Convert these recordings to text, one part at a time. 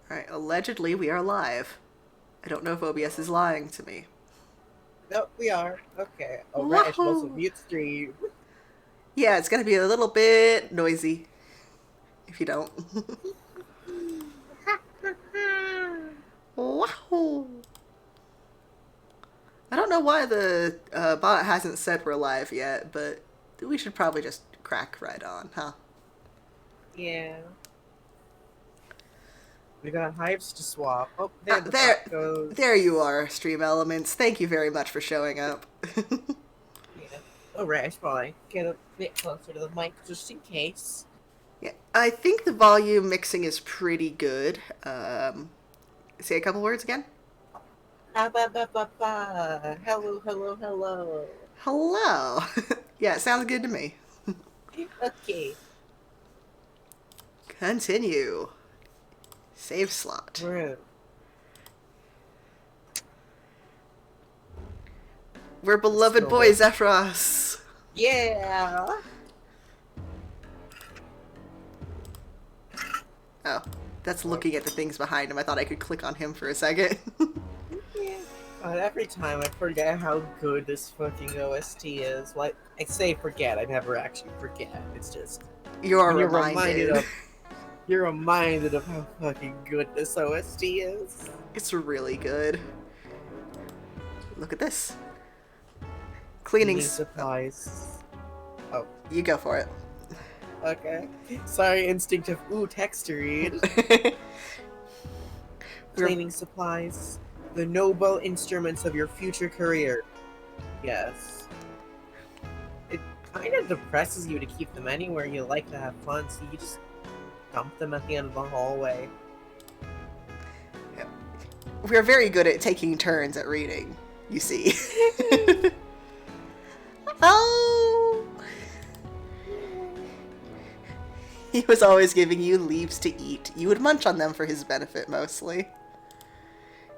Alright, allegedly we are live. I don't know if OBS is lying to me. Nope, we are. Okay. Alright, I should also Wahoo! mute stream. Yeah, it's gonna be a little bit noisy if you don't. Wahoo! I don't know why the bot hasn't said we're live yet, but we should probably just crack right on, huh? Yeah. We got hives to swap. Oh, there the bot There you goes. are, Stream Elements. Thank you very much for showing up. Yeah. Alright, I should probably get a bit closer to the mic just in case. Yeah, I think the volume mixing is pretty good. Say a couple words again. Ah, ba, ba, ba, ba. Hello, hello, hello. Hello. Yeah, it sounds good to me. Okay. Continue. Save slot. We're We're let's beloved go boy with. Xefros. Yeah. Oh, that's Oh, looking at the things behind him. I thought I could click on him for a second. yeah. God, every time I forget how good this fucking OST is. Like, I say forget, I never actually forget. It's just You're when reminded. you're reminded of how fucking good this OST is. It's really good. Look at this. Cleaning. Cleaning Oh, supplies. Oh, you go for okay. Sorry, instinctive. Ooh, text to read. it. We're Cleaning supplies. The noble instruments of your future career. Yes. It kind of depresses you to keep them anywhere you like to have fun, so you just dump them at the end of the hallway. we're very good at taking turns at reading. You see. Oh. He was always giving you leaves to eat. You would munch on them for his benefit mostly.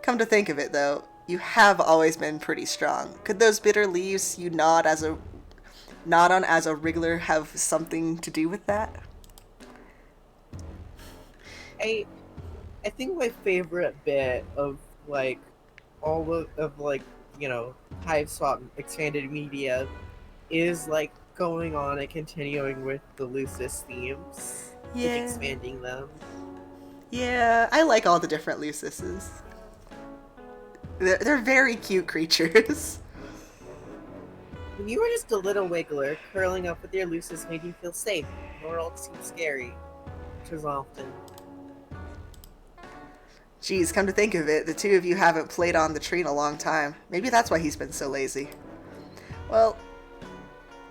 Come to think of it, though, you have always been pretty strong. Could those bitter leaves you nod on as a wriggler have something to do with that? I I think my favorite bit of like all of like Hiveswap expanded media is like going on and continuing with the Lucis themes, like Yeah. expanding them. Yeah, I like all the different Lucises. They're very cute creatures. When you were just a little wiggler, curling up with your Lucis made you feel safe. The world seemed scary, which was often. Geez, come to think of it, the two of you haven't played on the tree in a long time. Maybe that's why he's been so lazy. Well,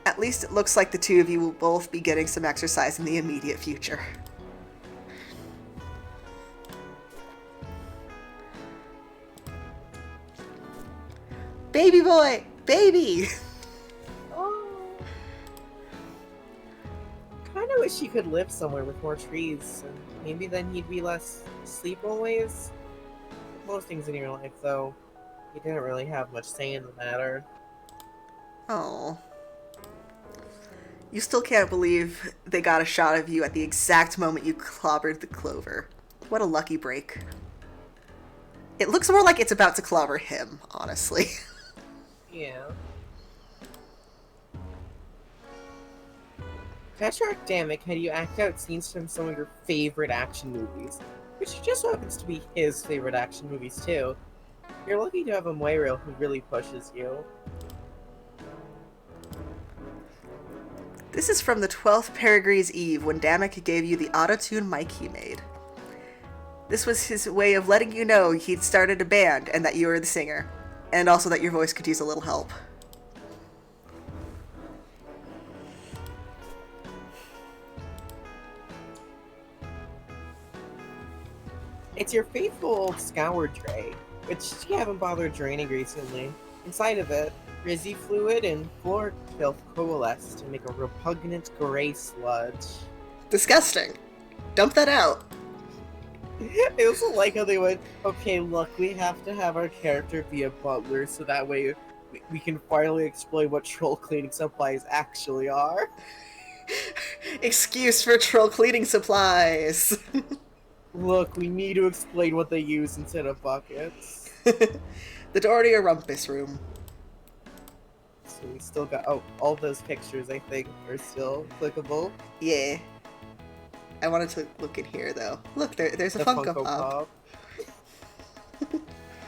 at least it looks like the two of you will both be getting some exercise in the immediate future. Baby boy! Baby! Oh, kind of wish you could live somewhere with more trees, and maybe then you'd be less sleep always. Most things in your life, though, you didn't really have much say in the matter. Oh. You still can't believe they got a shot of you at the exact moment you clobbered the clover. What a lucky break. It looks more like it's about to clobber him, honestly. Yeah. Patrick Damick had you act out scenes from some of your favorite action movies, which just happens to be his favorite action movies, too. You're lucky to have a Moira who really pushes you. This is from the 12th Peregrine's Eve when Damek gave you the auto-tune mic he made. This was his way of letting you know he'd started a band and that you were the singer, and also that your voice could use a little help. It's your faithful old scour tray, which you haven't bothered draining recently. Inside of it, frizzy fluid and floor filth coalesce to make a repugnant gray sludge. Disgusting. Dump that out. I also like how they went, okay, look, we have to have our character be a butler so that way we can finally explain what troll cleaning supplies actually are. Excuse for troll cleaning supplies. Look, we need to explain what they use instead of buckets. The door to your rumpus room. So we still got all those pictures. I think are still clickable. Yeah. I wanted to look in here though. Look, there's a The Funko Funko Pop. Pop.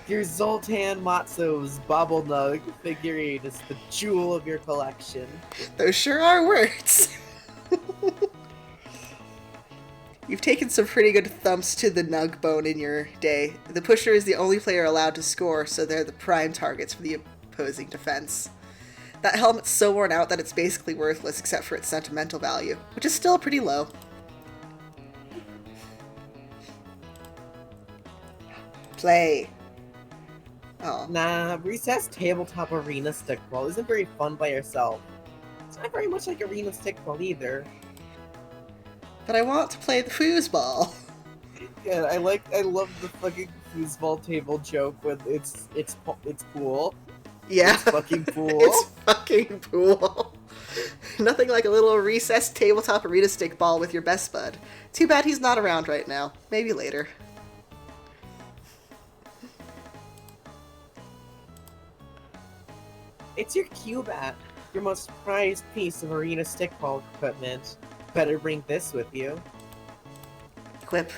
Your Zoltan Matso's Bobble Nug figurine is the jewel of your collection. Those sure are words. You've taken some pretty good thumps to the nug bone in your day. The pusher is the only player allowed to score, so they're the prime targets for the opposing defense. That helmet's so worn out that it's basically worthless except for its sentimental value, which is still pretty low. Play. Oh. Nah, recess tabletop arena stickball isn't very fun by yourself. It's not very much like arena stickball either. But I want to play the foosball. Yeah, I love the fucking foosball table joke when it's cool. Yeah. It's fucking cool. It's fucking cool. Nothing like a little recessed tabletop arena stickball with your best bud. Too bad he's not around right now. Maybe later. It's your Cubat, your most prized piece of arena stickball equipment. Better bring this with you. Equip.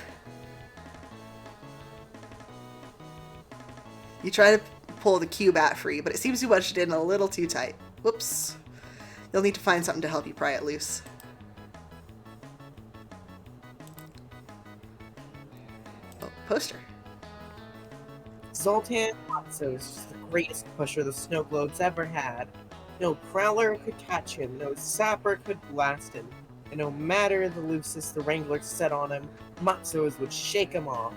You try to pull the Cubat free, but it seems you wedged it in a little too tight. Whoops. You'll need to find something to help you pry it loose. Oh, poster. Zoltan Matzo is just the greatest pusher the snow globe's ever had. No Prowler could catch him, no Sapper could blast him, and no matter the loosest the Wrangler set on him, Matzo's would shake him off.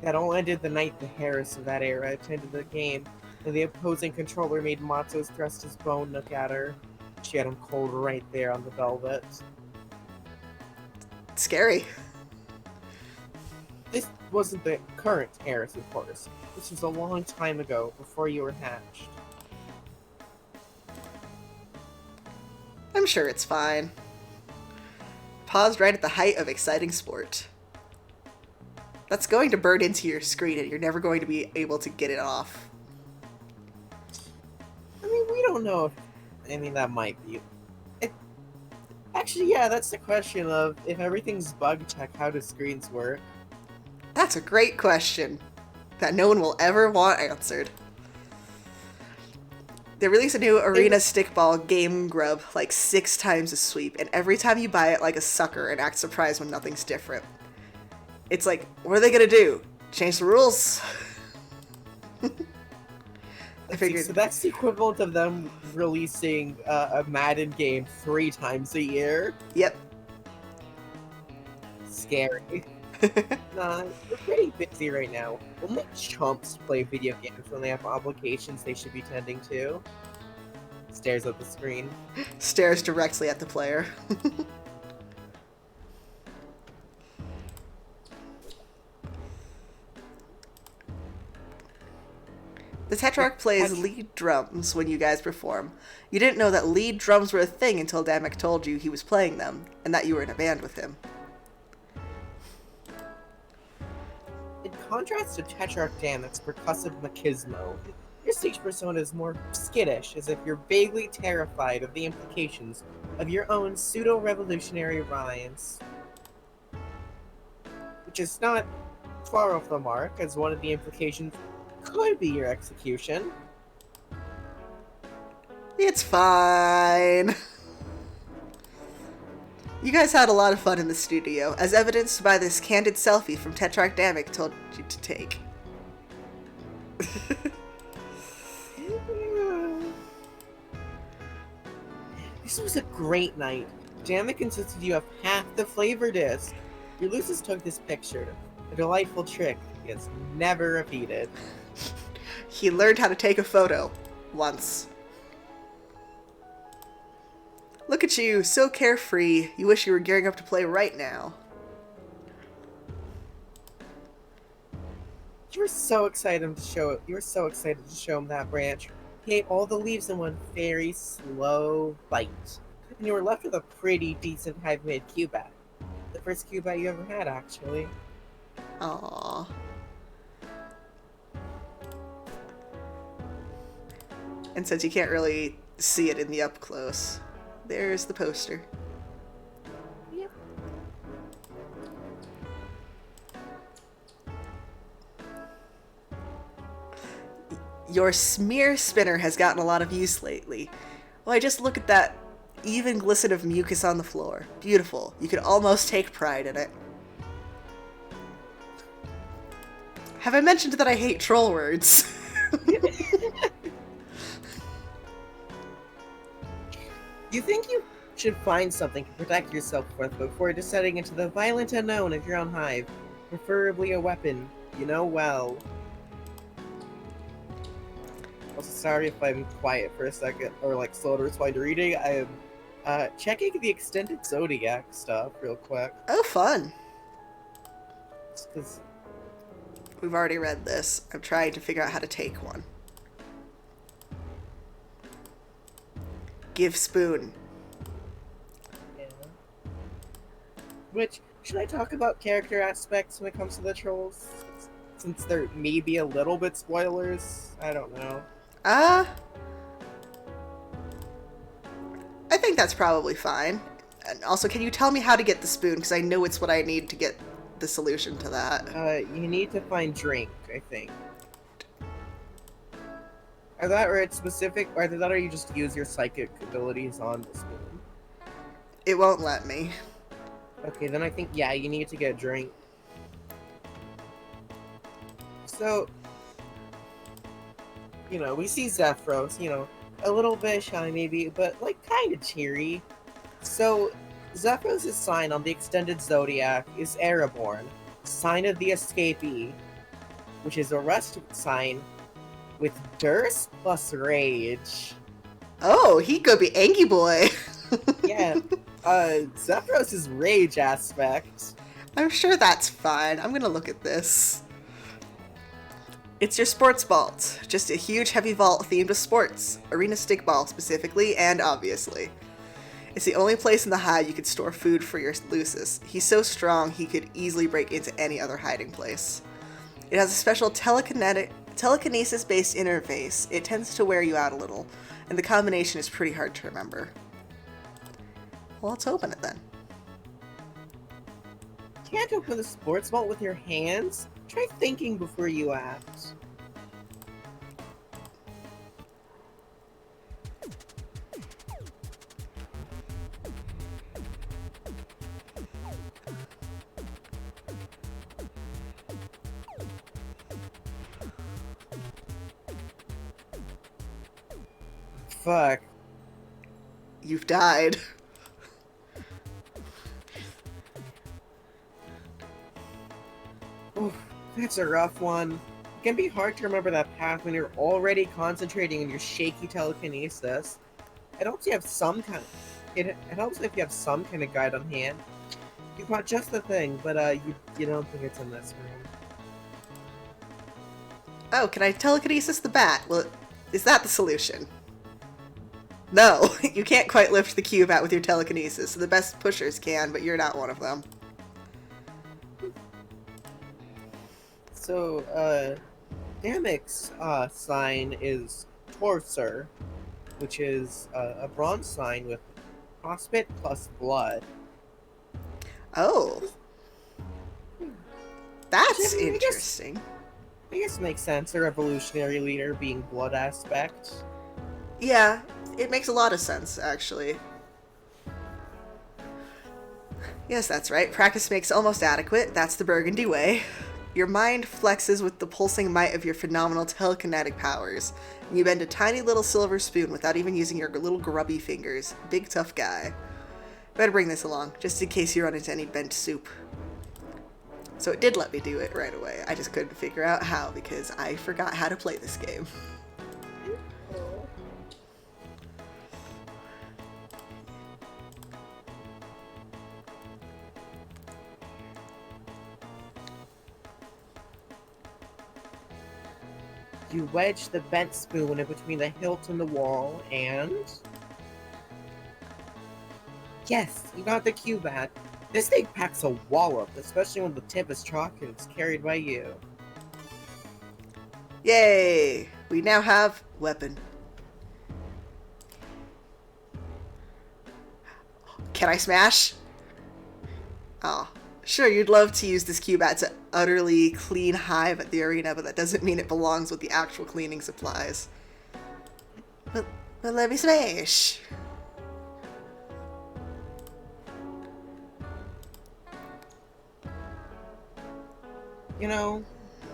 That all ended the night the Harris of that era attended the game, and the opposing controller made Matzo's thrust his bone nook at her. She had him cold right there on the velvet. Scary. This wasn't the current Harris, of course. This was a long time ago, before you were hatched. I'm sure it's fine. Paused right at the height of exciting sport. That's going to burn into your screen and you're never going to be able to get it off. I mean, we don't know if... I mean, that might be... Actually, yeah, that's the question of, if everything's bug check, how do screens work? That's a great question that no one will ever want answered. They release a new arena stickball game grub like 6 times a sweep, and every time you buy it like a sucker and act surprised when nothing's different. It's like, what are they gonna do? Change the rules? I figured. So that's the equivalent of them releasing a Madden game 3 times a year. Yep. Scary. Nah, we're pretty busy right now. We'll make chumps play video games when they have obligations they should be tending to. Stares at the screen. Stares directly at the player. The Tetrarch plays lead drums when you guys perform. You didn't know that lead drums were a thing until Damek told you he was playing them, and that you were in a band with him. In contrast to Tetrarch Damek's percussive machismo, your stage persona is more skittish, as if you're vaguely terrified of the implications of your own pseudo-revolutionary rhymes. Which is not far off the mark, as one of the implications could be your execution. It's fine. You guys had a lot of fun in the studio, as evidenced by this candid selfie from Tetrarch Damek told you to take. This was a great night. Damek insisted you have half the flavor disc. Your Lucis took this picture, a delightful trick he has never repeated. He learned how to take a photo. Once. Look at you, so carefree. You wish you were gearing up to play right now. You were so excited to show it. You were so excited to show him that branch. He ate all the leaves in one very slow bite, and you were left with a pretty decent hive-made Cubat. The first Cubat you ever had, actually. Aww. And since you can't really see it in the up close, there's the poster. Yep. Your smear spinner has gotten a lot of use lately. Why, just look at that even glisten of mucus on the floor. Beautiful. You could almost take pride in it. Have I mentioned that I hate troll words? You think you should find something to protect yourself with before descending into the violent unknown of your own hive, preferably a weapon you know well. Also, sorry if I'm quiet for a second, or like slow to respond to reading. I am checking the extended zodiac stuff real quick. Oh, fun. Because We've already read this. I'm trying to figure out how to take one. Give spoon. yeah. Which should I talk about character aspects when it comes to the trolls? Since there may be a little bit spoilers, I don't know. I think that's probably fine. And also, can you tell me how to get the spoon? Because I know it's what I need to get the solution to that. You need to find drink, I think. Either that or it's specific, or either that or you just use your psychic abilities on the spoon. It won't let me. Okay, then I think, yeah, you need to get drink. So, we see Xefros, a little bit shy maybe, but like kind of cheery. So, Xefros' sign on the extended zodiac is Airborne, sign of the escapee, which is a rest sign with Durst plus Rage. Oh, he could be Angie Boy. Yeah, Xefros' Rage aspect. I'm sure that's fine. I'm gonna look at this. It's your sports vault. Just a huge heavy vault themed with sports. Arena stickball specifically, and obviously. It's the only place in the hive you could store food for your Lucis. He's so strong he could easily break into any other hiding place. It has a special telekinesis-based interface. It tends to wear you out a little, and the combination is pretty hard to remember. Well, let's open it then. Can't open the sports vault with your hands? Try thinking before you act. Fuck. You've died. Oof, that's a rough one. It can be hard to remember that path when you're already concentrating on your shaky telekinesis. It helps you have some kind of, it helps if you have some kind of guide on hand. You've got just the thing, but you don't think it's in this room. Oh, can I telekinesis the bat? Well, is that the solution? No, you can't quite lift the Cubat with your telekinesis. The best pushers can, but you're not one of them. So, Damic's sign is Torser, which is a bronze sign with Prospit plus blood. Oh. That's I mean, interesting. I guess it makes sense, a revolutionary leader being blood aspect. Yeah, it makes a lot of sense, actually. Yes, that's right. Practice makes almost adequate. That's the Burgundy way. Your mind flexes with the pulsing might of your phenomenal telekinetic powers. And you bend a tiny little silver spoon without even using your little grubby fingers. Big tough guy. Better bring this along, just in case you run into any bent soup. So it did let me do it right away. I just couldn't figure out how because I forgot how to play this game. You wedge the bent spoon in between the hilt and the wall, and... Yes, you got the Cubat. This thing packs a wallop, especially when the tip is chalk and it's carried by you. Yay! We now have weapon. Can I smash? Oh, sure, you'd love to use this Cubat to utterly clean Hive at the arena, but that doesn't mean it belongs with the actual cleaning supplies. Well, let me smash. You know,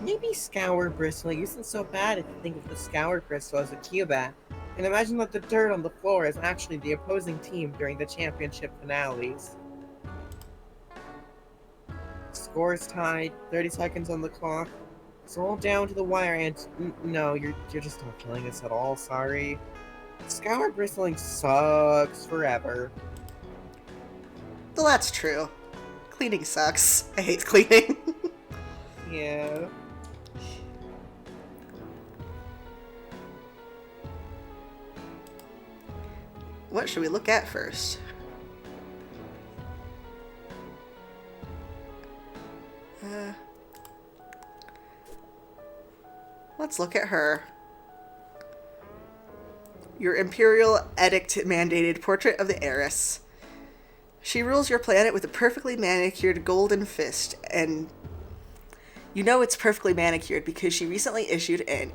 maybe Scour Bristle isn't so bad if you think of the Scour Crystal as a Cubat, and imagine that the dirt on the floor is actually the opposing team during the championship finales. Scores tied, 30 seconds on the clock. It's all down to the wire, and no, you're just not feeling this at all, sorry. Scour Bristling sucks forever. Well, that's true. Cleaning sucks. I hate cleaning. Yeah. What should we look at first? Let's look at her. Your Imperial Edict mandated portrait of the heiress. She rules your planet with a perfectly manicured golden fist, and you know it's perfectly manicured because she recently issued an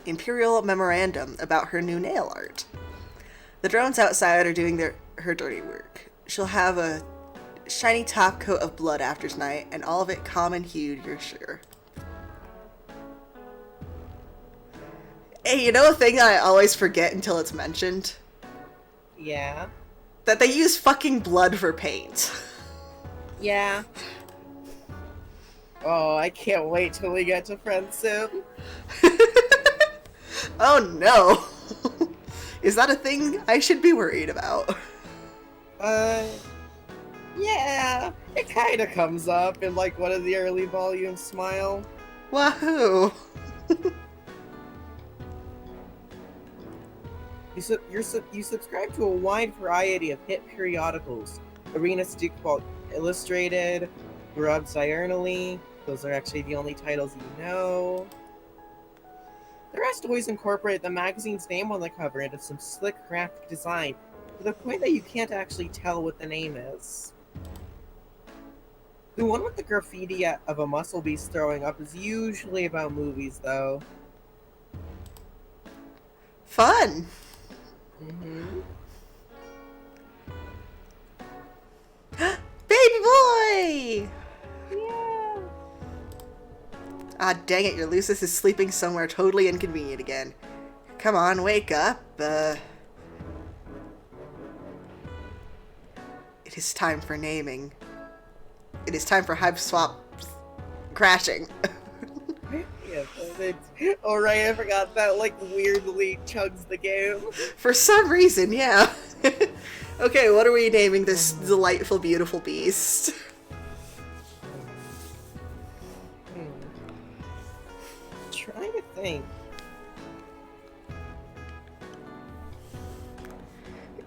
Imperial memorandum about her new nail art. The drones outside are doing her dirty work. She'll have a shiny top coat of blood after tonight, and all of it common-hued, you're sure. Hey, you know a thing that I always forget until it's mentioned? Yeah. That they use fucking blood for paint. Yeah. Oh, I can't wait till we get to Friendship. Oh no. Is that a thing I should be worried about? Yeah. It kinda comes up in like one of the early volumes, Smile. Wahoo. You subscribe to a wide variety of hit periodicals. Arena Stickball Illustrated, Grubs Diurnally. Those are actually the only titles you know. The rest always incorporate the magazine's name on the cover into some slick graphic design, to the point that you can't actually tell what the name is. The one with the graffiti of a muscle beast throwing up is usually about movies, though. Fun. Mm-hmm. Baby boy! Yeah. Ah, dang it, your Lucis is sleeping somewhere totally inconvenient again. Come on, wake up. It is time for naming. It is time for Hiveswap crashing. Yeah, oh right, I forgot that like weirdly chugs the game. For some reason, yeah. Okay, what are we naming this delightful, beautiful beast? Trying to think.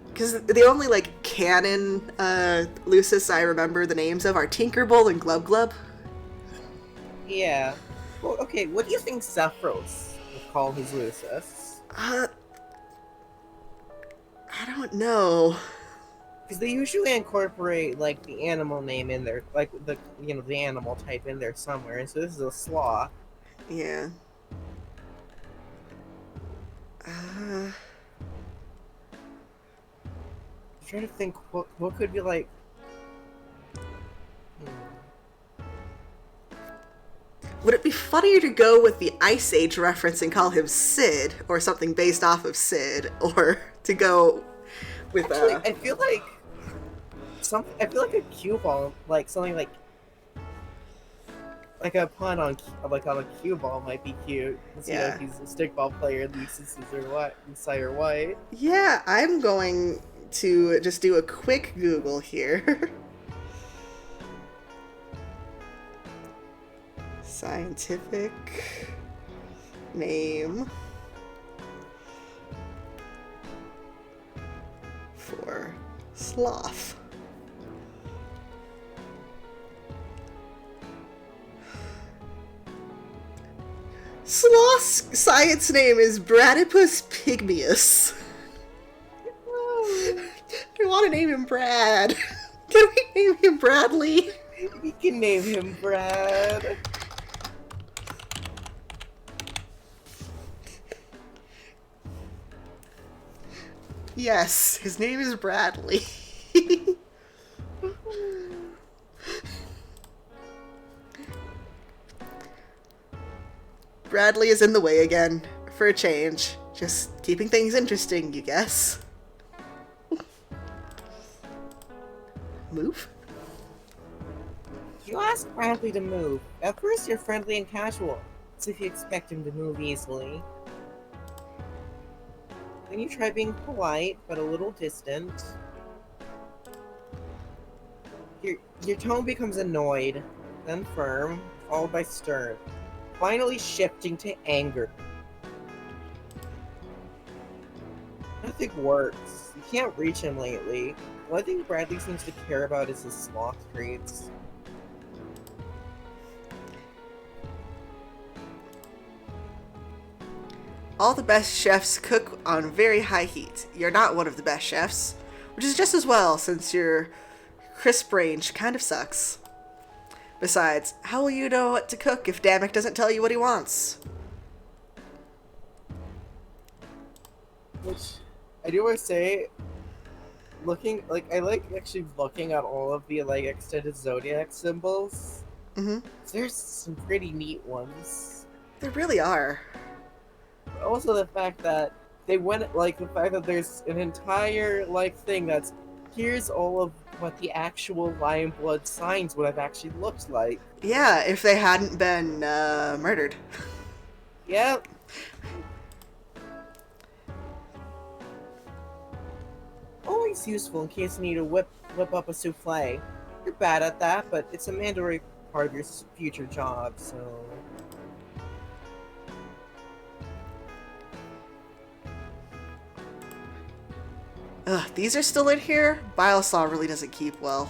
Because the only, like, canon Lucis I remember the names of are Tinkerbell and Glub Glub. Yeah. Well, okay, what do you think Xefros would call his Lucis? I don't know. Because they usually incorporate, like, the animal name in there, like, the animal type in there somewhere, and so this is a sloth. Yeah. I'm trying to think what could be, like... Would it be funnier to go with the Ice Age reference and call him Sid, or something based off of Sid, or to go with Actually, I feel like a cue ball, like something like a pun on a cue ball might be cute. Yeah. Like he's a stickball player, Lucis is Sire White. Yeah, I'm going to just do a quick Google here. Scientific name for sloth. science name is Bradipus pygmeus. Oh, I want to name him Brad. Can we name him Bradley? we can name him Brad. Yes, his name is Bradley. Bradley is in the way again, for a change. Just keeping things interesting, you guess. Move? You ask Bradley to move. At first you're friendly and casual, as if you expect him to move easily. Then you try being polite, but a little distant. Your tone becomes annoyed, then firm, followed by stern, finally shifting to anger. Nothing works. You can't reach him lately. The only thing Bradley seems to care about is his sloth traits. All the best chefs cook on very high heat. You're not one of the best chefs, which is just as well since your crisp range kind of sucks. Besides, how will you know what to cook if Damek doesn't tell you what he wants? Which, I do want to say, I like actually looking at all of the, extended zodiac symbols. Mm-hmm. There's some pretty neat ones. They really are. Also the fact that they went, the fact that there's an entire, thing that's, here's all of what the actual lion blood signs would have actually looked like. Yeah, if they hadn't been murdered. Yep. Always useful in case you need to whip up a souffle. You're bad at that, but it's a mandatory part of your future job, so... Ugh, these are still in here? Bilesaw really doesn't keep well.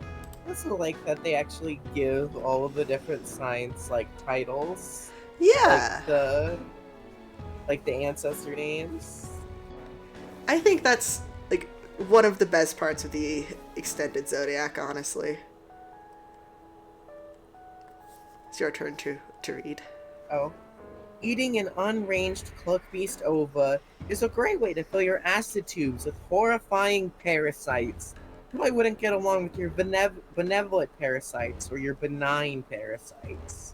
I also like that they actually give all of the different signs, titles. Yeah! The ancestor names. I think that's, one of the best parts of the extended Zodiac, honestly. It's your turn to read. Oh. Eating an unranged cluck beast ova is a great way to fill your acid tubes with horrifying parasites. You probably wouldn't get along with your benevolent parasites or your benign parasites.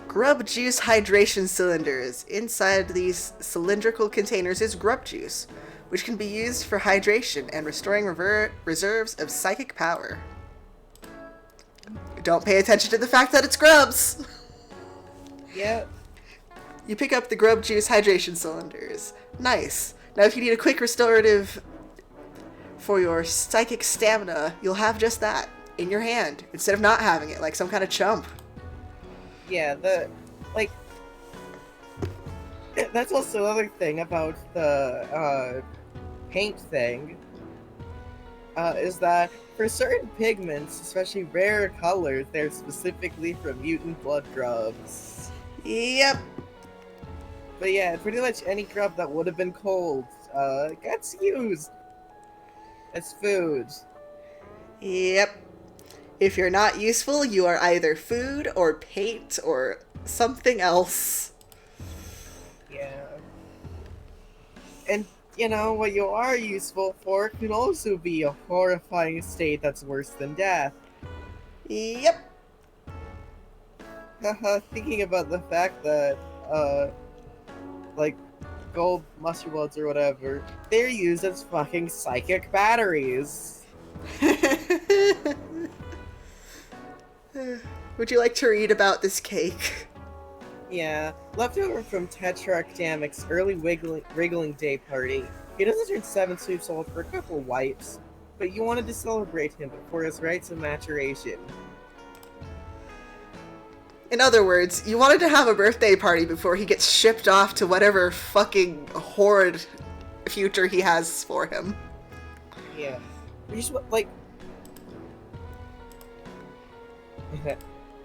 Grub juice hydration cylinders. Inside these cylindrical containers is grub juice, which can be used for hydration and restoring reserves of psychic power. Don't pay attention to the fact that it's grubs! Yep. You pick up the grub juice hydration cylinders. Nice. Now if you need a quick restorative for your psychic stamina, you'll have just that in your hand, instead of not having it like some kind of chump. Yeah, that's also another thing about the, paint thing, is that for certain pigments, especially rare colors, they're specifically for mutant blood grubs. Yep. But yeah, pretty much any grub that would have been cold, gets used as food. Yep. If you're not useful, you are either food or paint or something else. Yeah. And, what you are useful for can also be a horrifying state that's worse than death. Yep. Thinking about the fact that, gold mustard bloods or whatever, they're used as fucking psychic batteries. Would you like to read about this cake? Yeah, leftover from Tetrarch Damek's early wriggling day party. He doesn't turn 7 sweeps old for a couple wipes, but you wanted to celebrate him before his rites of maturation. In other words, you wanted to have a birthday party before he gets shipped off to whatever fucking horrid future he has for him. Yeah. Just what, like,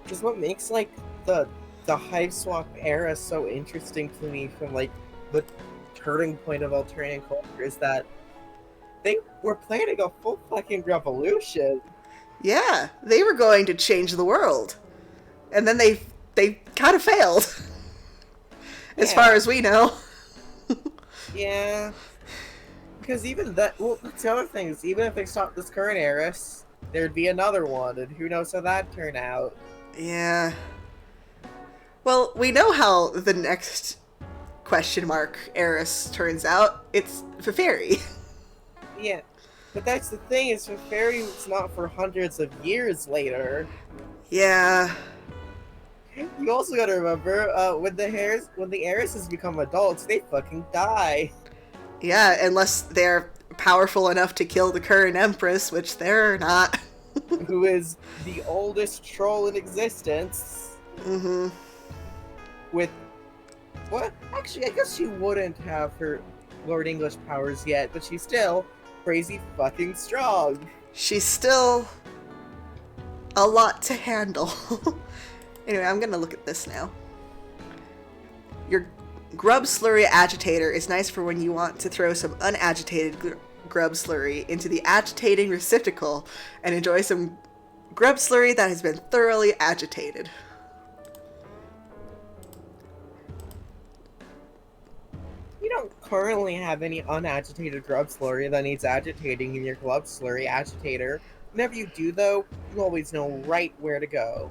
just what makes, like, the Hiveswap era so interesting to me from, like, the turning point of Alternate culture is that they were planning a full fucking revolution. Yeah, they were going to change the world. And then they kind of failed. As far Yeah. as we know. Yeah. Because even that, well, that's the other thing is, even if they stopped this current heiress, there'd be another one, and who knows how that'd turn out. Yeah. Well, we know how the next question mark heiress turns out. It's Fairy. Yeah. But that's the thing, is for Fairy, it's not for hundreds of years later. Yeah. You also gotta remember, when the heiresses become adults, they fucking die. Yeah, unless they're powerful enough to kill the current empress, which they're not. Who is the oldest troll in existence. Mm-hmm. With what? Actually, I guess she wouldn't have her Lord English powers yet, but she's still crazy fucking strong. She's still a lot to handle. Anyway, I'm gonna look at this now. Your grub slurry agitator is nice for when you want to throw some unagitated grub slurry into the agitating receptacle and enjoy some grub slurry that has been thoroughly agitated. You don't currently have any unagitated grub slurry that needs agitating in your grub slurry agitator. Whenever you do, though, you always know right where to go.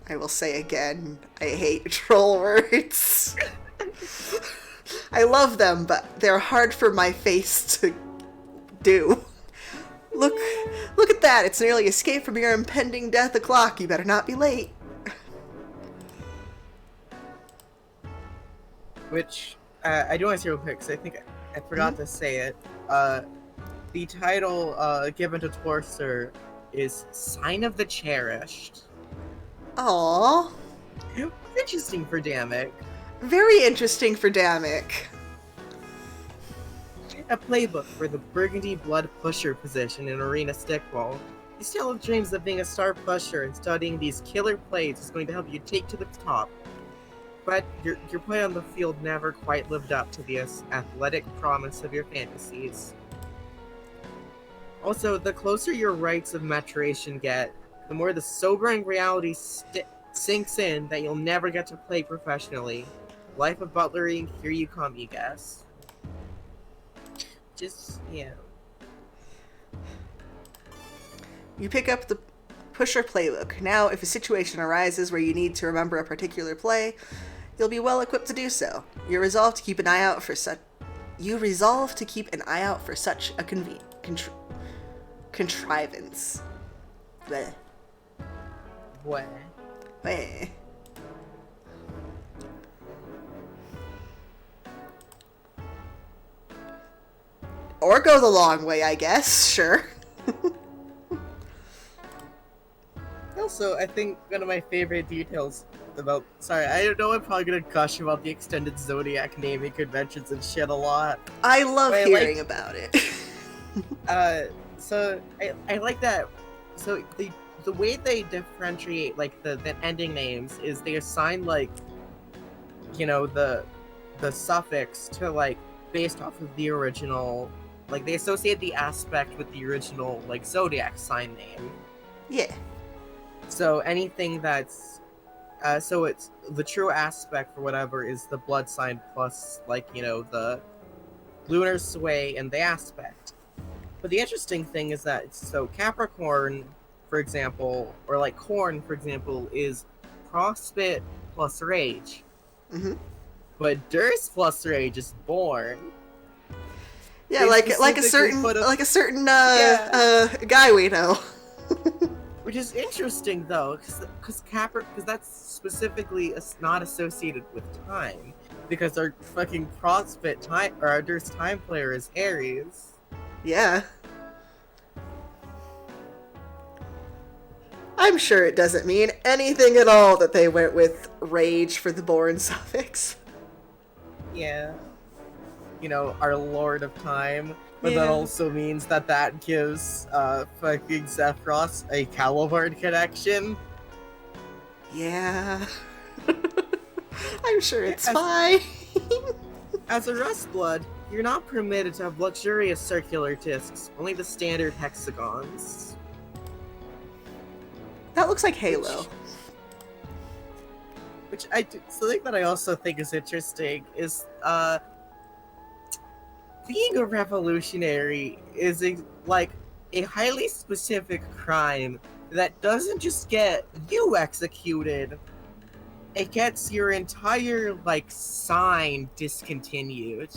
I will say again, I hate troll words. I love them, but they're hard for my face to do. Look at that. It's nearly escaped from your impending death o'clock. You better not be late. Which, I do want to say real quick, because I think I forgot to say it. The title given to Torser is Sign of the Cherished. Aww. Interesting for Damek. Very interesting for Damek. A playbook for the Burgundy Blood Pusher position in Arena Stickball. You still have dreams of being a star pusher, and studying these killer plays is going to help you take to the top. But your play on the field never quite lived up to the athletic promise of your fantasies. Also, the closer your rites of maturation get, the more the sobering reality sinks in that you'll never get to play professionally. Life of butlering, here you come, you guess. Just, yeah. You pick up the pusher playbook. Now, if a situation arises where you need to remember a particular play, you'll be well equipped to do so. You resolve to keep an eye out for such a contrivance. Bleh. What? Bleh. Or go the long way, I guess. Sure. Also, I think one of my favorite details about... Sorry, I know I'm probably gonna gush about the extended Zodiac naming conventions and shit a lot. I love hearing about it. So, I like that. So, the way they differentiate, like, the ending names is they assign, like, you know, the suffix to, like, based off of the original... Like, they associate the aspect with the original, like, Zodiac sign name. Yeah. So anything that's... so it's... The true aspect for whatever is the blood sign plus, like, you know, the lunar sway and the aspect. But the interesting thing is that, so Capricorn, for example, or, like, Corn, for example, is Prospit plus Rage. Mm-hmm. But Durst plus Rage is Born. Yeah, like a certain guy we know. Which is interesting though, because that's specifically not associated with time, because our fucking CrossFit time or our Durst time player is Aries. Yeah. I'm sure it doesn't mean anything at all that they went with Rage for the Born suffix. Yeah. You know, our Lord of Time. But that Yeah. also means that gives fucking Xefros a Calibard connection. Yeah. I'm sure it's As fine. as a Rustblood, you're not permitted to have luxurious circular discs, only the standard hexagons. That looks like Halo. Which something that I also think is interesting is being a revolutionary is like a highly specific crime that doesn't just get you executed, it gets your entire like sign discontinued.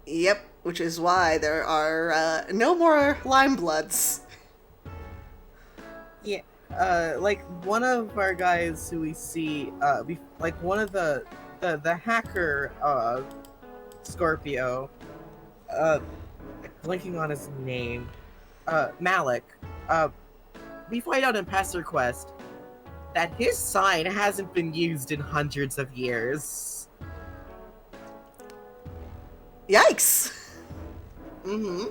Yep, which is why there are no more Lime Bloods. Yeah, like one of our guys who we see, like one of the hacker, Scorpio, blinking on his name, Malik. We find out in Pest Request that his sign hasn't been used in hundreds of years. Yikes! Mm-hmm.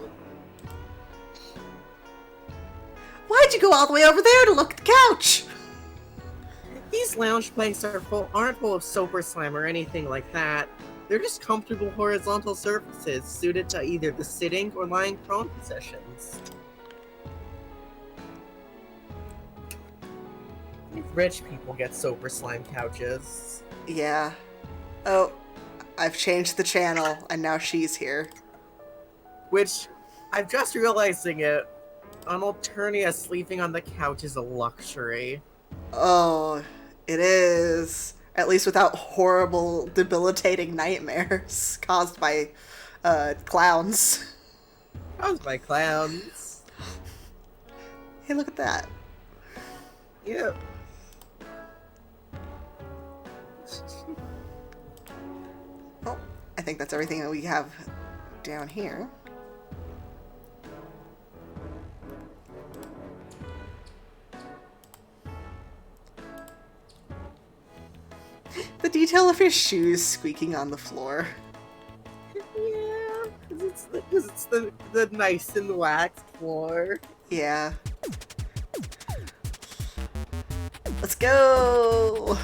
Why'd you go all the way over there to look at the couch? These lounge planks aren't full of soap slime or anything like that. They're just comfortable horizontal surfaces suited to either the sitting or lying prone positions. Rich people get soap slime couches. Yeah. Oh, I've changed the channel, and now she's here. Which, I'm just realizing it, an Alternia sleeping on the couch is a luxury. Oh, it is. At least without horrible, debilitating nightmares caused by clowns. Caused by clowns. Hey, look at that. Yeah. Oh, I think that's everything that we have down here. The detail of his shoes squeaking on the floor. Yeah, because it's the nice and waxed floor. Yeah. Let's go!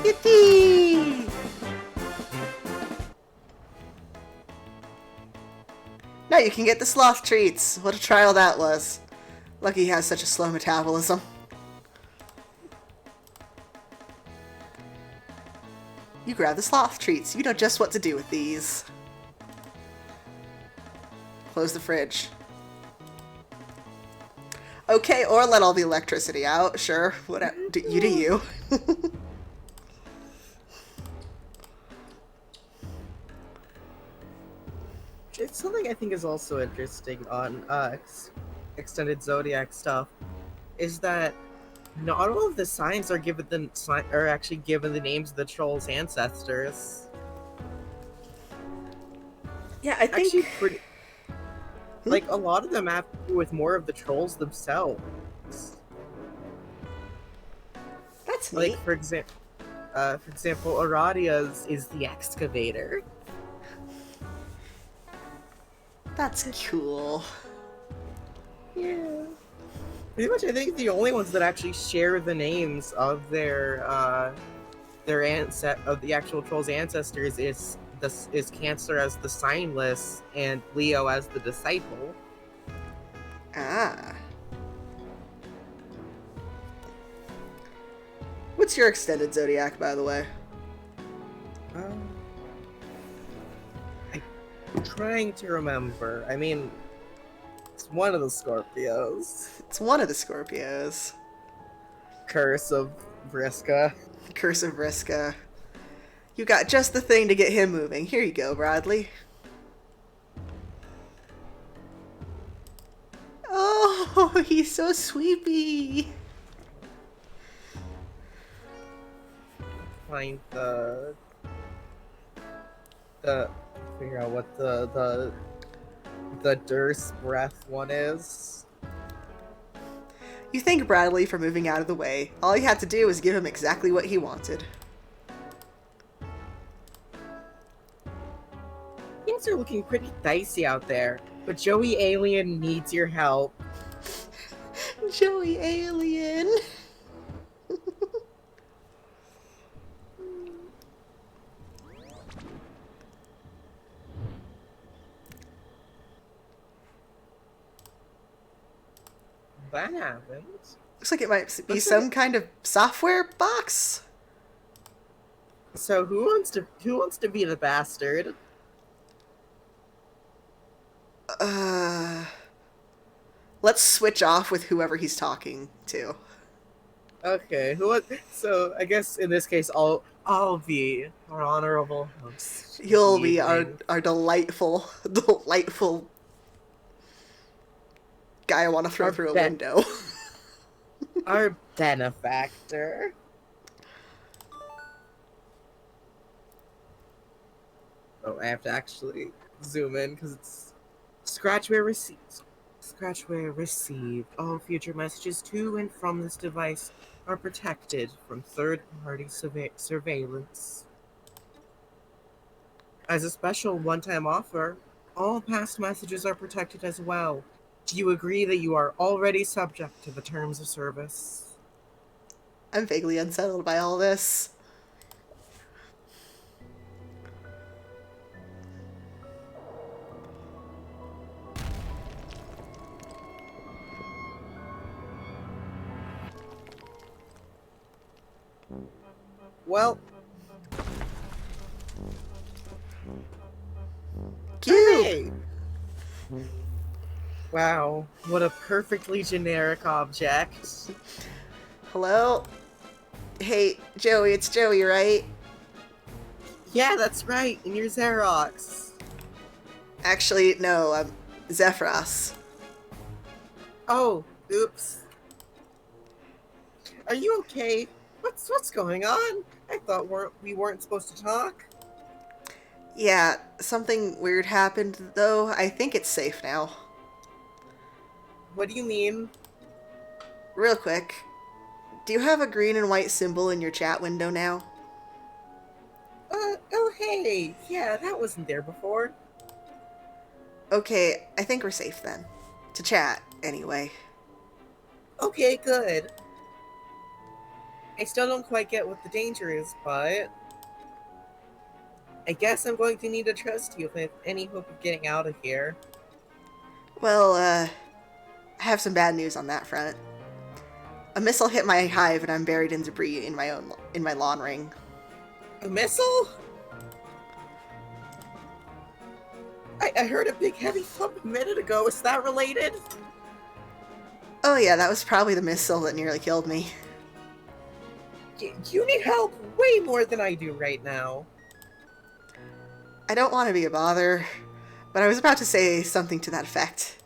Yippee! Now you can get the sloth treats. What a trial that was. Lucky he has such a slow metabolism. You grab the sloth treats. You know just what to do with these. Close the fridge. Okay, or let all the electricity out. Sure, whatever. Do you. It's something I think is also interesting on extended Zodiac stuff, is that not all of the signs are actually given the names of the trolls' ancestors. Yeah, I think... Actually, pretty. Like, a lot of them have to do with more of the trolls themselves. That's neat. Like, for example, Aradia's is the excavator. That's cool. Yeah. Pretty much, I think the only ones that actually share the names of their of the actual trolls' ancestors is Cancer as the Signless and Leo as the Disciple. Ah. What's your extended zodiac, by the way? I'm trying to remember. I mean, it's one of the Scorpios. It's one of the Scorpios. Curse of Vriska. Curse of Vriska. You got just the thing to get him moving. Here you go, Bradley. Oh, he's so sweepy. Find the figure out what the Durst breath one is. You thank Bradley for moving out of the way. All you had to do was give him exactly what he wanted. Things are looking pretty dicey out there, but Joey Alien needs your help. Joey Alien. That happens. Looks like it might be Looks some like- kind of software box. So who wants to be the bastard? Let's switch off with whoever he's talking to. Okay, so I guess in this case I'll be our honorable host. You'll this be evening. our delightful guy I want to throw Our through a ben- window. Our benefactor. Oh, I have to actually zoom in because it's Scratchware received. Scratchware received. All future messages to and from this device are protected from third-party surveillance. As a special one-time offer, all past messages are protected as well. Do you agree that you are already subject to the terms of service? I'm vaguely unsettled by all this. Well, Cube! hey! Wow, what a perfectly generic object. Hello? Hey, Joey, it's Joey, right? Yeah, that's right, in your Xerox. Actually, no, I'm Xefros. Oh, oops. Are you okay? What's going on? I thought we weren't supposed to talk. Yeah, something weird happened, though. I think it's safe now. What do you mean? Real quick, do you have a green and white symbol in your chat window now? Oh hey, yeah, that wasn't there before. Okay, I think we're safe then. To chat, anyway. Okay, good. I still don't quite get what the danger is, but I guess I'm going to need to trust you with any hope of getting out of here. Well, I have some bad news on that front. A missile hit my hive and I'm buried in debris in my lawn ring. A missile? I heard a big heavy thump a minute ago. Is that related? Oh yeah, that was probably the missile that nearly killed me. You need help way more than I do right now. I don't want to be a bother, but I was about to say something to that effect.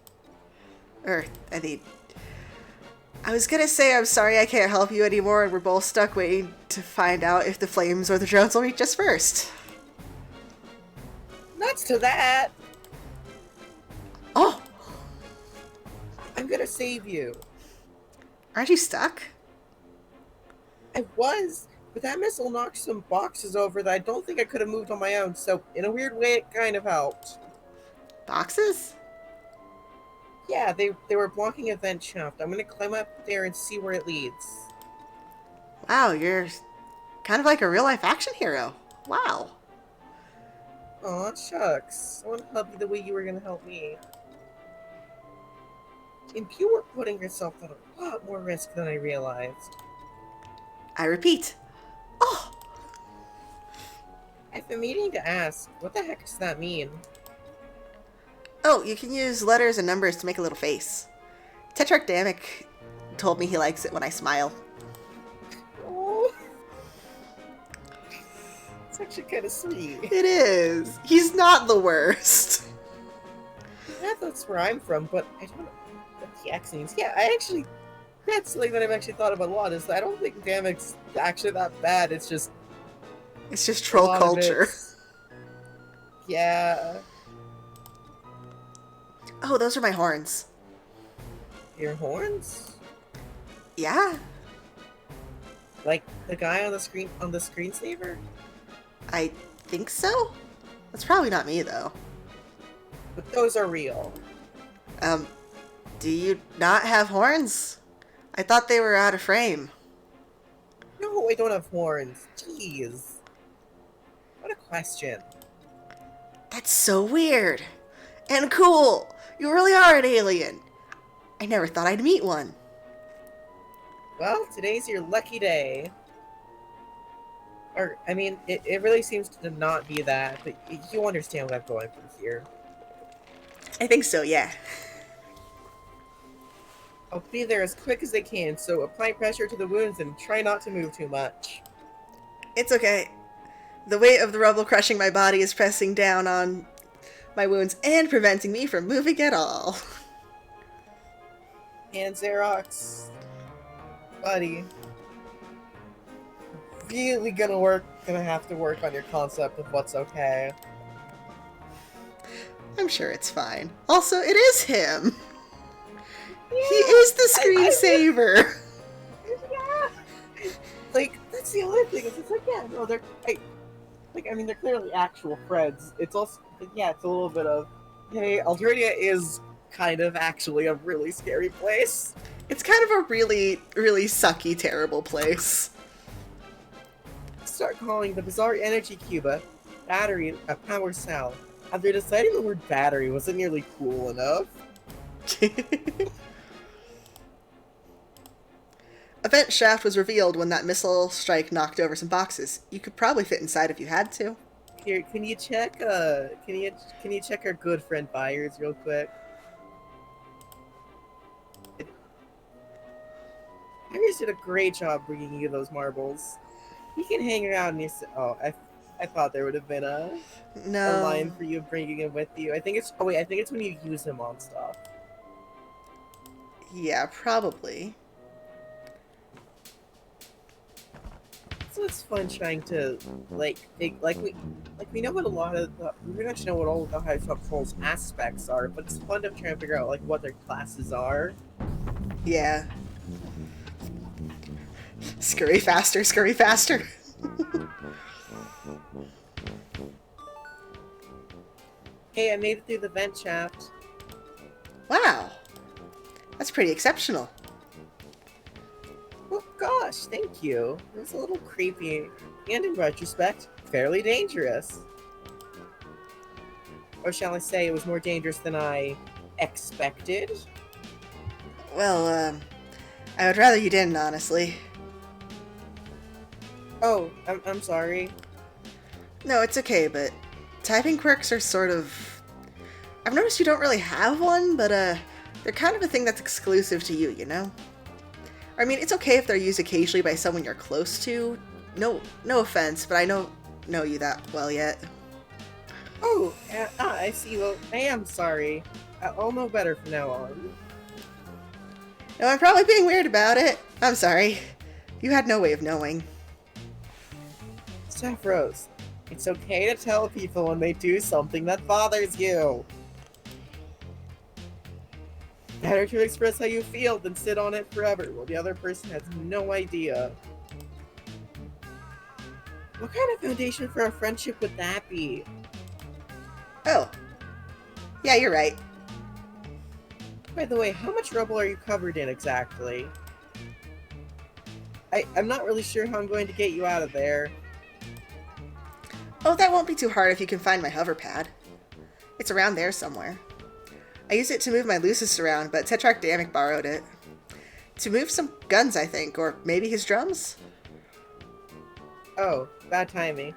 I was gonna say I'm sorry I can't help you anymore and we're both stuck waiting to find out if the flames or the drones will reach us first. Nuts to that! Oh! I'm gonna save you. Aren't you stuck? I was, but that missile knocked some boxes over that I don't think I could have moved on my own, so in a weird way it kind of helped. Boxes? Yeah, they were blocking a vent shaft. I'm gonna climb up there and see where it leads. Wow, you're kind of like a real-life action hero. Wow. Aw, shucks. I want to help you the way you were gonna help me. And you were putting yourself at a lot more risk than I realized. I repeat. Oh! I've been meaning to ask, what the heck does that mean? Oh, you can use letters and numbers to make a little face. Tetrarch Damek told me he likes it when I smile. Oh, it's actually kind of sweet. It is. He's not the worst. Yeah, that's where I'm from, but I don't know what the X means. Yeah, that's something that I've actually thought about a lot, is that I don't think Damek's actually that bad, it's just It's just a troll lot of culture. it's- Yeah. Oh, those are my horns. Your horns? Yeah, Like the guy on the screensaver? I think so. That's probably not me, though. But those are real. Um, do you not have horns? I thought they were out of frame. No, I don't have horns. Jeez. What a question. That's so weird. And cool. You really are an alien. I never thought I'd meet one. Well, today's your lucky day. Or, I mean, it really seems to not be that, but you understand what I'm going for here. I think so, yeah. I'll be there as quick as I can, so apply pressure to the wounds and try not to move too much. It's okay. The weight of the rubble crushing my body is pressing down on my wounds and preventing me from moving at all. And Xerox, buddy, really gonna have to work on your concept of what's okay. I'm sure it's fine. Also, it is him. Yeah, He is the screensaver. Yeah. Like, that's the other thing. Is it's like, yeah, no, I mean, they're clearly actual friends. It's also, yeah, it's a little bit of, hey, Alternia is kind of actually a really scary place. It's kind of a really, really sucky, terrible place. Start calling the bizarre energy cuba battery a power cell. After deciding the word battery wasn't nearly cool enough. A vent shaft was revealed when that missile strike knocked over some boxes. You could probably fit inside if you had to. Here, can you check our good friend Byers real quick? Byers did a great job bringing you those marbles. He can hang around and I thought there would have been a line for you bringing him with you. I think it's when you use him on stuff. Yeah, probably. So it's fun trying to we know what we pretty much know what all of the Hiveswap trolls aspects are, but it's fun to try and figure out like what their classes are. Yeah. Scurry faster, scurry faster. Hey, I made it through the vent shaft. Wow. That's pretty exceptional. Oh gosh, thank you. It was a little creepy, and in retrospect, fairly dangerous. Or shall I say, it was more dangerous than I expected? Well, I would rather you didn't, honestly. Oh, I'm sorry. No, it's okay, but typing quirks are sort of... I've noticed you don't really have one, but, they're kind of a thing that's exclusive to you, you know? I mean, it's okay if they're used occasionally by someone you're close to. No offense, but I don't know you that well yet. Oh, I see. Well, I am sorry. I'll know better from now on. No, I'm probably being weird about it. I'm sorry. You had no way of knowing. Xefros, it's okay to tell people when they do something that bothers you. Better to express how you feel than sit on it forever while the other person has no idea. What kind of foundation for a friendship would that be? Oh. Yeah, you're right. By the way, how much rubble are you covered in exactly? I'm not really sure how I'm going to get you out of there. Oh, that won't be too hard if you can find my hover pad. It's around there somewhere. I used it to move my loosest around, but Tetrarch Damic borrowed it. To move some guns, I think, or maybe his drums? Oh, bad timing.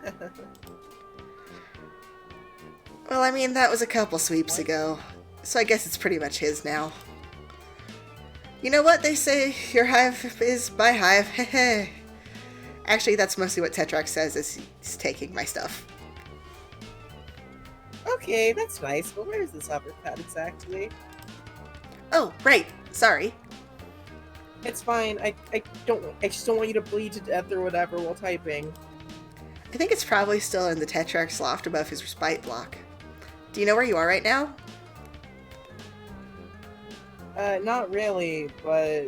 Well, I mean, that was a couple sweeps ago, so I guess it's pretty much his now. You know what they say, your hive is my hive, heh. Actually, that's mostly what Tetrarch says as he's taking my stuff. Okay, that's nice, but where is this hover pad exactly? Oh, right, sorry. It's fine, I just don't want you to bleed to death or whatever while typing. I think it's probably still in the Tetrarch's loft above his respite block. Do you know where you are right now? Not really, but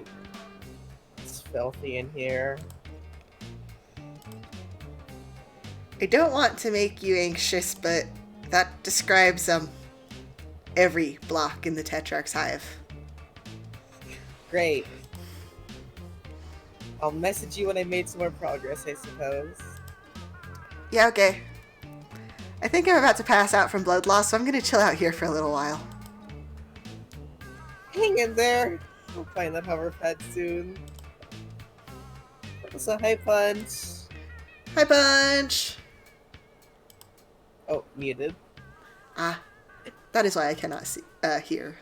it's filthy in here. I don't want to make you anxious, but that describes, every block in the Tetrarch's Hive. Great. I'll message you when I made some more progress, I suppose. Yeah, okay. I think I'm about to pass out from blood loss, so I'm gonna chill out here for a little while. Hang in there. We'll find that hover pad soon. So, hi, Punch. Hi, Bunch! Oh, muted. Ah, that is why I cannot see, hear.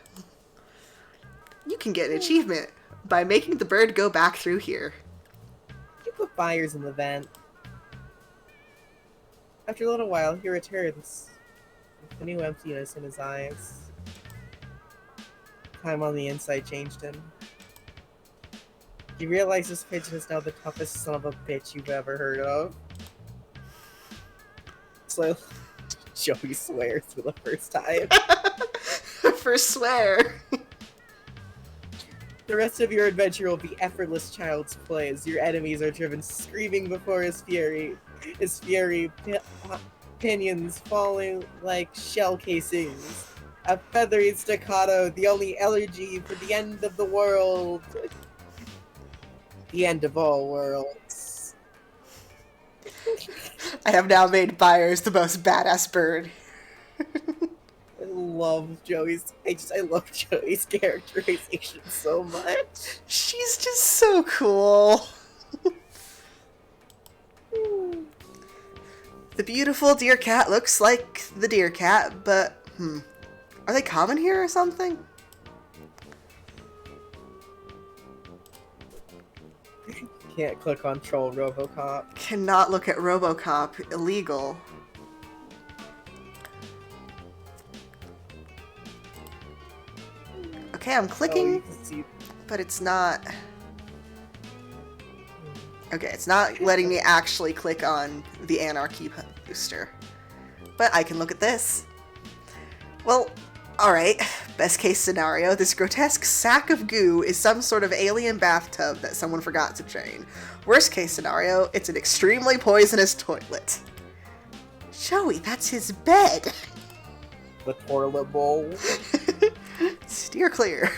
You can get an achievement by making the bird go back through here. You put fires in the vent. After a little while, he returns, with a new emptiness in his eyes. Time on the inside changed him. You realize this pigeon is now the toughest son of a bitch you've ever heard of. So, Joey swears for the first time. For swear. The rest of your adventure will be effortless child's play as your enemies are driven screaming before his fury. Pinions falling like shell casings. A feathery staccato, the only elegy for the end of the world. The end of all worlds. I have now made Byers the most badass bird. I love Joey's characterization so much. She's just so cool. The beautiful deer cat looks like the deer cat, but are they common here or something? Can't click on Troll Robocop. Cannot look at RoboCop. Illegal. Okay, I'm clicking, but it's not... Okay, it's not letting me actually click on the Anarchy booster. But I can look at this. Well, alright. Best case scenario, this grotesque sack of goo is some sort of alien bathtub that someone forgot to drain. Worst case scenario, it's an extremely poisonous toilet. Joey, that's his bed! The toilet bowl. Steer clear.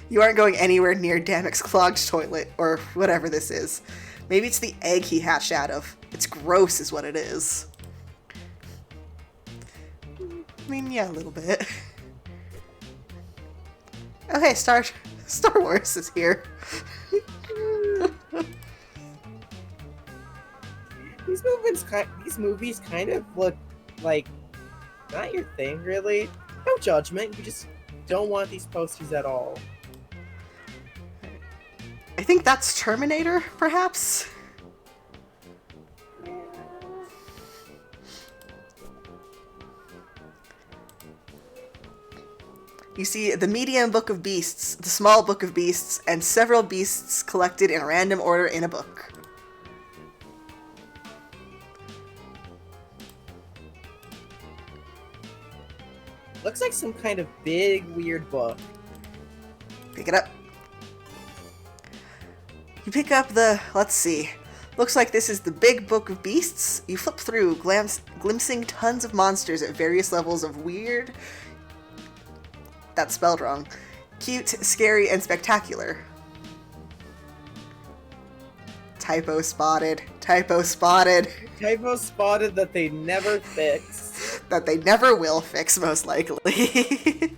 You aren't going anywhere near Damek's clogged toilet, or whatever this is. Maybe it's the egg he hatched out of. It's gross is what it is. I mean, yeah, a little bit. Okay, Star Wars is here. These movies kind of look like not your thing, really. No judgment. You just don't want these posters at all. I think that's Terminator, perhaps? You see the medium book of beasts, the small book of beasts, and several beasts collected in random order in a book. Looks like some kind of big, weird book. Pick it up. You pick up the, let's see, looks like this is the big book of beasts. You flip through, glimpsing tons of monsters at various levels of weird, that's spelled wrong, cute, scary, and spectacular. Typo spotted. Typo spotted. Typo spotted that they never fix. That they never will fix, most likely.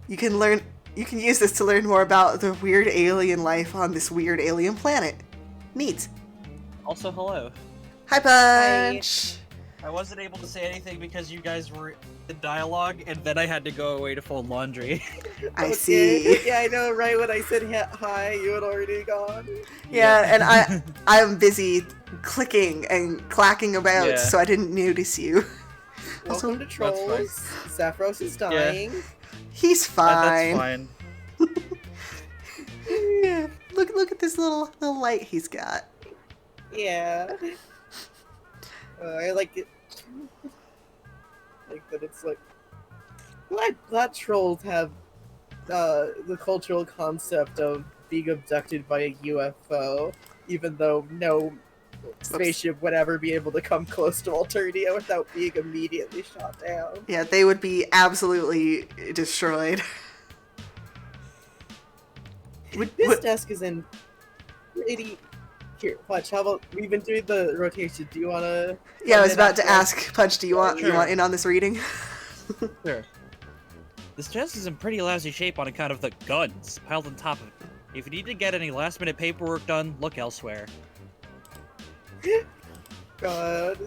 You can use this to learn more about the weird alien life on this weird alien planet. Neat. Also, hello. Hi, Punch! I wasn't able to say anything because you guys were in dialogue, and then I had to go away to fold laundry. I see. Yeah, I know, right when I said hi, you had already gone. Yeah, and I'm busy clicking and clacking about, so I didn't notice you. Welcome to Trolls. Xefros is dying. Yeah. He's fine. That's fine. Yeah, look at this little light he's got. Yeah. I like it. Like that, it's like glad trolls have the cultural concept of being abducted by a UFO, even though no spaceship would ever be able to come close to Alternia without being immediately shot down. Yeah, they would be absolutely destroyed. This desk is in pretty. Here, Punch. How about we've been doing the rotation? Do you want to? Yeah, I was about to ask Punch. Do you want Sure. in on this reading? Sure. This chest is in pretty lousy shape on account of the guns piled on top of it. If you need to get any last-minute paperwork done, look elsewhere. God,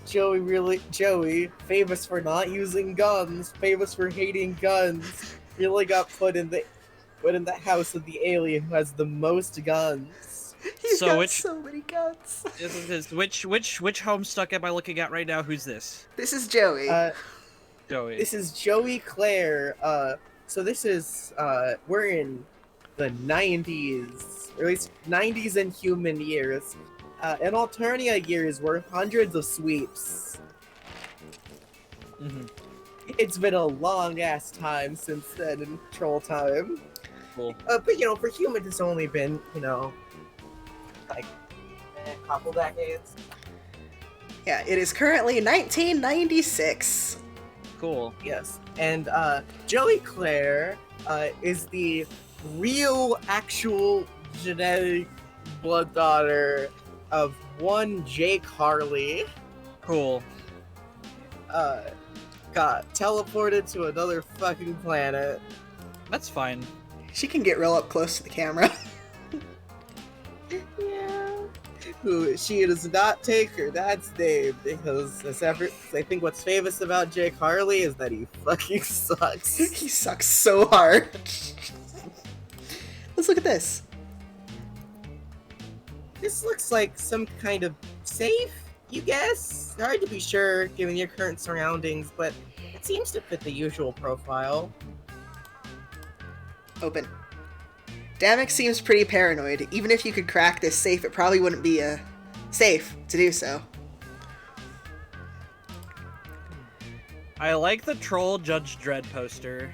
Joey, famous for not using guns, famous for hating guns, really got put in the house of the alien who has the most guns. He's So got which- so many guns. Which Homestuck am I looking at right now? Who's this? This is Joey. Joey. This is Joey Clare. So this is we're in the 90s, or at least 90s and human years. In Alternia years were hundreds of sweeps. Mhm. It's been a long ass time since then in troll time. Cool. But for humans it's only been, like a couple decades. Yeah, it is currently 1996. Cool. Yes. And Joey Clare is the real, actual genetic blood daughter of one Jake Harley. Cool. Got teleported to another fucking planet. That's fine. She can get real up close to the camera. Yeah. Who she does not take her dad's name because I think what's famous about Jake Harley is that he fucking sucks. He sucks so hard. Let's look at this. This looks like some kind of safe, you guess? Hard to be sure given your current surroundings, but it seems to fit the usual profile. Open. Damek seems pretty paranoid. Even if you could crack this safe, it probably wouldn't be safe to do so. I like the troll Judge Dredd poster.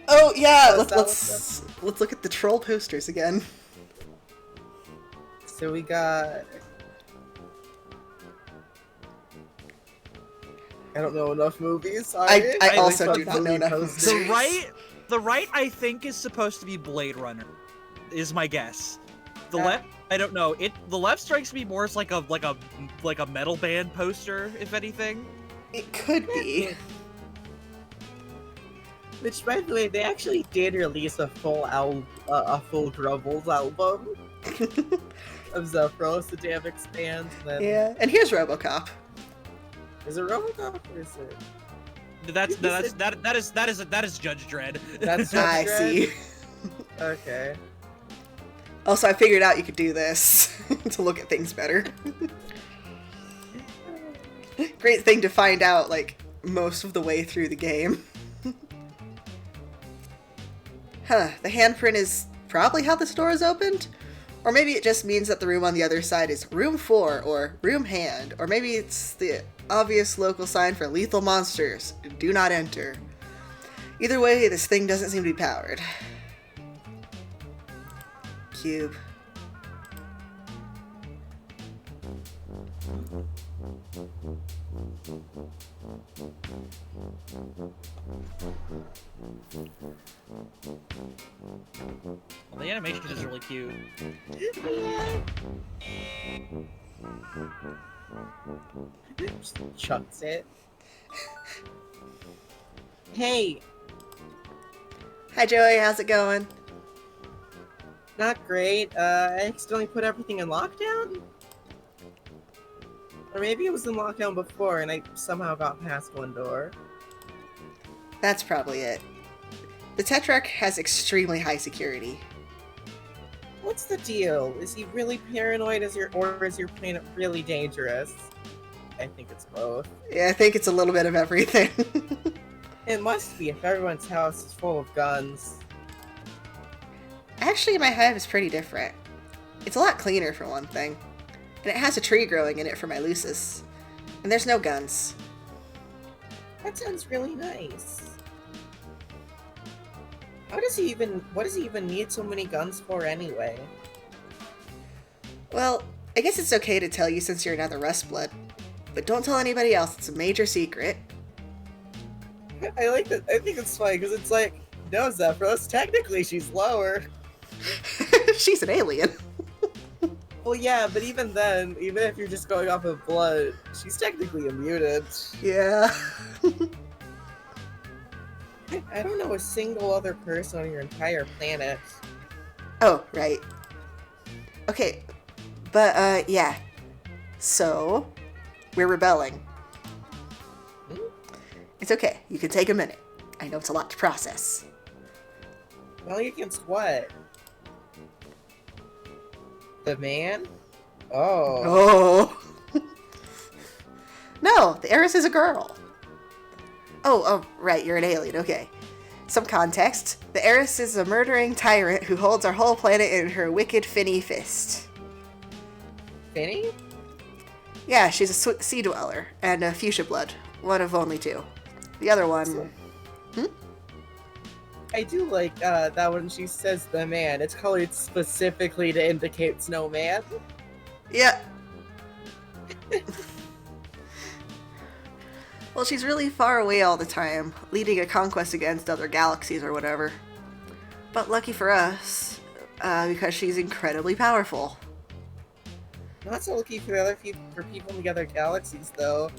Oh yeah, Oh, is that let's look at the troll posters again. So we got... I don't know enough movies, sorry. I I also like do not some know enough posters. movies. The right I think is supposed to be Blade Runner, is my guess. The left, I don't know. The left strikes me more as like a metal band poster, if anything. It could be. Which, by the way, they actually did release a full Grubbles album of Xefros, the Damek band. Then... Yeah, and here's RoboCop. Is it RoboCop or is it? That is Judge Dredd. That's Judge I Dredd? see. Okay. Also, I figured out you could do this to look at things better. Great thing to find out, like, most of the way through the game. Huh, the handprint is probably how this door is opened? Or maybe it just means that the room on the other side is room 4 or room hand, or maybe it's the obvious local sign for lethal monsters. Do not enter. Either way, this thing doesn't seem to be powered. Cube. Well, the animation is really cute. Just chucks it. Hey, Hi Joey, how's it going? not great. I accidentally put everything in lockdown? Or maybe it was in lockdown before and I somehow got past one door. That's probably it. The Tetrarch has extremely high security. What's the deal? Is he really paranoid or is your planet really dangerous? I think it's both. Yeah, I think it's a little bit of everything. It must be if everyone's house is full of guns. Actually, my hive is pretty different. It's a lot cleaner for one thing. And it has a tree growing in it for my Lucis. And there's no guns. That sounds really nice. What does he even need so many guns for anyway? Well, I guess it's okay to tell you since you're another Rustblood. But don't tell anybody else, it's a major secret. I like that. I think it's funny because it's like, no, Xefros, technically she's lower. She's an alien. Well, yeah, but even then, even if you're just going off of blood, she's technically a mutant. Yeah. I don't know a single other person on your entire planet. Oh, right. Okay, but, yeah. So, we're rebelling. Hmm? It's okay, you can take a minute. I know it's a lot to process. Rebelling against what? The man? Oh. Oh. No, the heiress is a girl. Oh, right, you're an alien, okay. Some context. The heiress is a murdering tyrant who holds our whole planet in her wicked finny fist. Finny? Yeah, she's a sea dweller and a fuchsia blood. One of only two. The other one... I do like that when she says the man, it's colored specifically to indicate snowman. Yeah. Well, she's really far away all the time, leading a conquest against other galaxies or whatever. But lucky for us, because she's incredibly powerful. Not so lucky for the other for people in the other galaxies, though.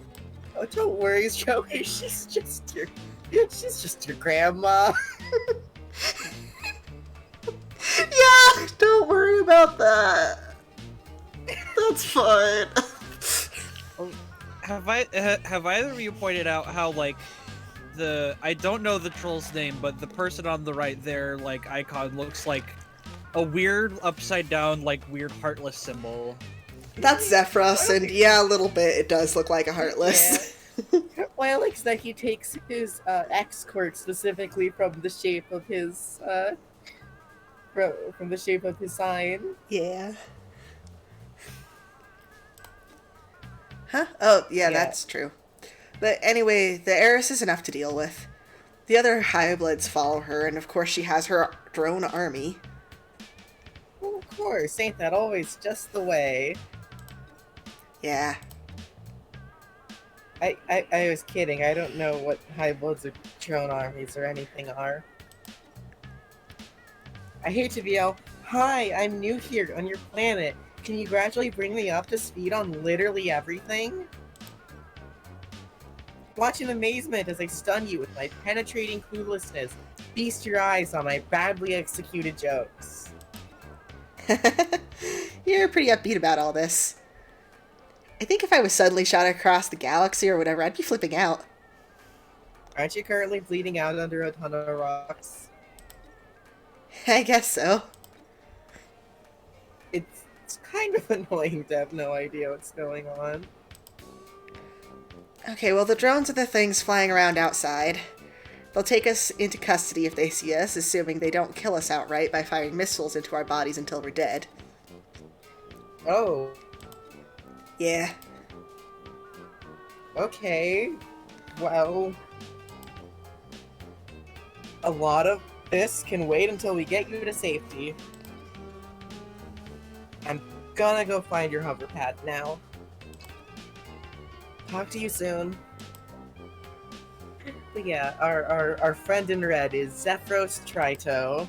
Oh, don't worry, Joey. She's just your grandma. Yeah, don't worry about that. That's fine. Have either of you pointed out how, like, I don't know the troll's name, but the person on the right there, like, icon looks like a weird upside down, like, weird heartless symbol. That's Xefros, and yeah, a little bit, it does look like a heartless. Yeah. Well, I like that he takes his X quirk specifically from the shape of his from the shape of his sign. Yeah. Huh? Oh, yeah, that's true. But anyway, the heiress is enough to deal with. The other Highbloods follow her, and of course she has her drone army. Well, of course, ain't that always just the way? Yeah. I was kidding. I don't know what Highbloods or drone armies or anything are. I hate to be all, hi, I'm new here on your planet. Can you gradually bring me up to speed on literally everything? Watch in amazement as I stun you with my penetrating cluelessness. Feast your eyes on my badly executed jokes. You're pretty upbeat about all this. I think if I was suddenly shot across the galaxy or whatever, I'd be flipping out. Aren't you currently bleeding out under a ton of rocks? I guess so. It's kind of annoying to have no idea what's going on. Okay, well, the drones are the things flying around outside. They'll take us into custody if they see us, assuming they don't kill us outright by firing missiles into our bodies until we're dead. Oh. Yeah. Okay. Well, a lot of this can wait until we get you to safety. I'm gonna go find your hover pad now. Talk to you soon. But yeah, our friend in red is Xefros Trito.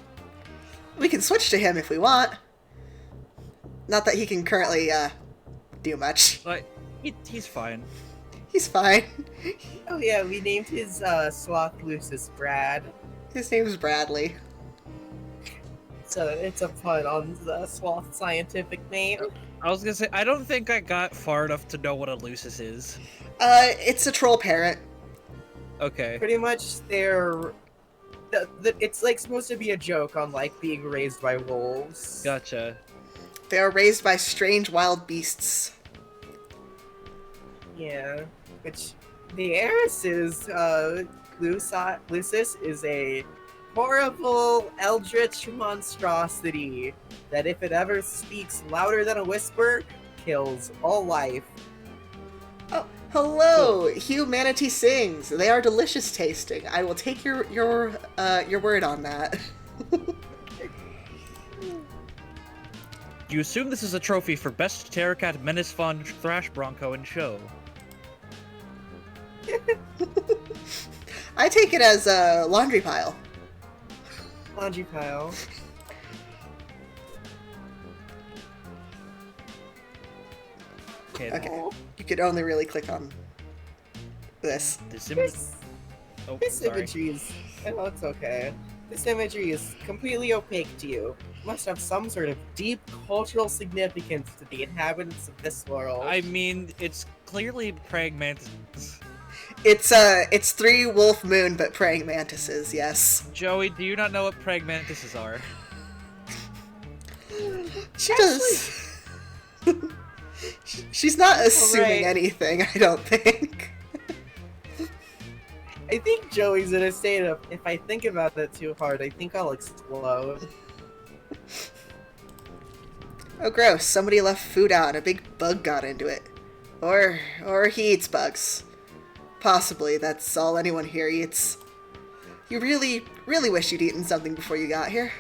We can switch to him if we want. Not that he can currently, do much. Like, he's fine. He's fine. Oh yeah, we named his sloth Lucis Brad. His name's Bradley. So it's a pun on the sloth scientific name. I was gonna say, I don't think I got far enough to know what a lucis is. It's a troll parent. Okay. Pretty much it's like supposed to be a joke on like being raised by wolves. Gotcha. They are raised by strange wild beasts. Yeah, which the heiress is Lucis is a horrible eldritch monstrosity that if it ever speaks louder than a whisper, kills all life. Oh, Hello, humanity sings. They are delicious tasting. I will take your word on that. You assume this is a trophy for best Terracat Menace Fawn Thrash Bronco and Show. I take it as a laundry pile. Laundry pile. Okay. You could only really click on this. Oh, This sorry. imagery is... Oh, it's okay. This imagery is completely opaque to you. It must have some sort of deep cultural significance to the inhabitants of this world. I mean, it's clearly praying mantises. It's 3 wolf moon, but praying mantises, yes. Joey, do you not know what praying mantises are? She does. She's not assuming Alright. anything, I don't think. I think Joey's in a state of, if I think about it too hard, I think I'll explode. Oh, gross. Somebody left food out and a big bug got into it. Or he eats bugs. Possibly. That's all anyone here eats. You really, really wish you'd eaten something before you got here.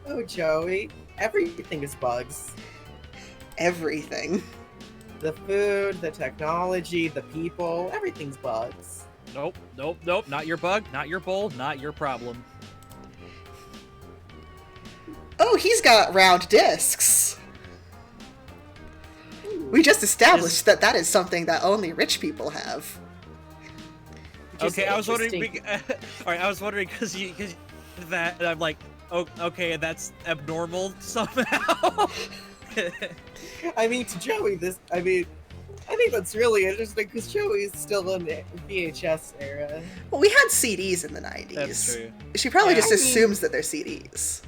Oh, Joey. Everything is bugs. Everything. The food, the technology, the people, everything's bugs. Nope, nope, nope. Not your bug, not your bowl, not your problem. Oh, he's got round discs. We just established that that is something that only rich people have. Which is Okay, I was wondering. interesting. All right, I was wondering because that, and I'm like, oh, okay, that's abnormal somehow. I mean, to Joey, I think that's really interesting because Joey's still in the VHS era. Well, we had CDs in the 90s. That's true. She probably Yeah. just assumes that they're CDs.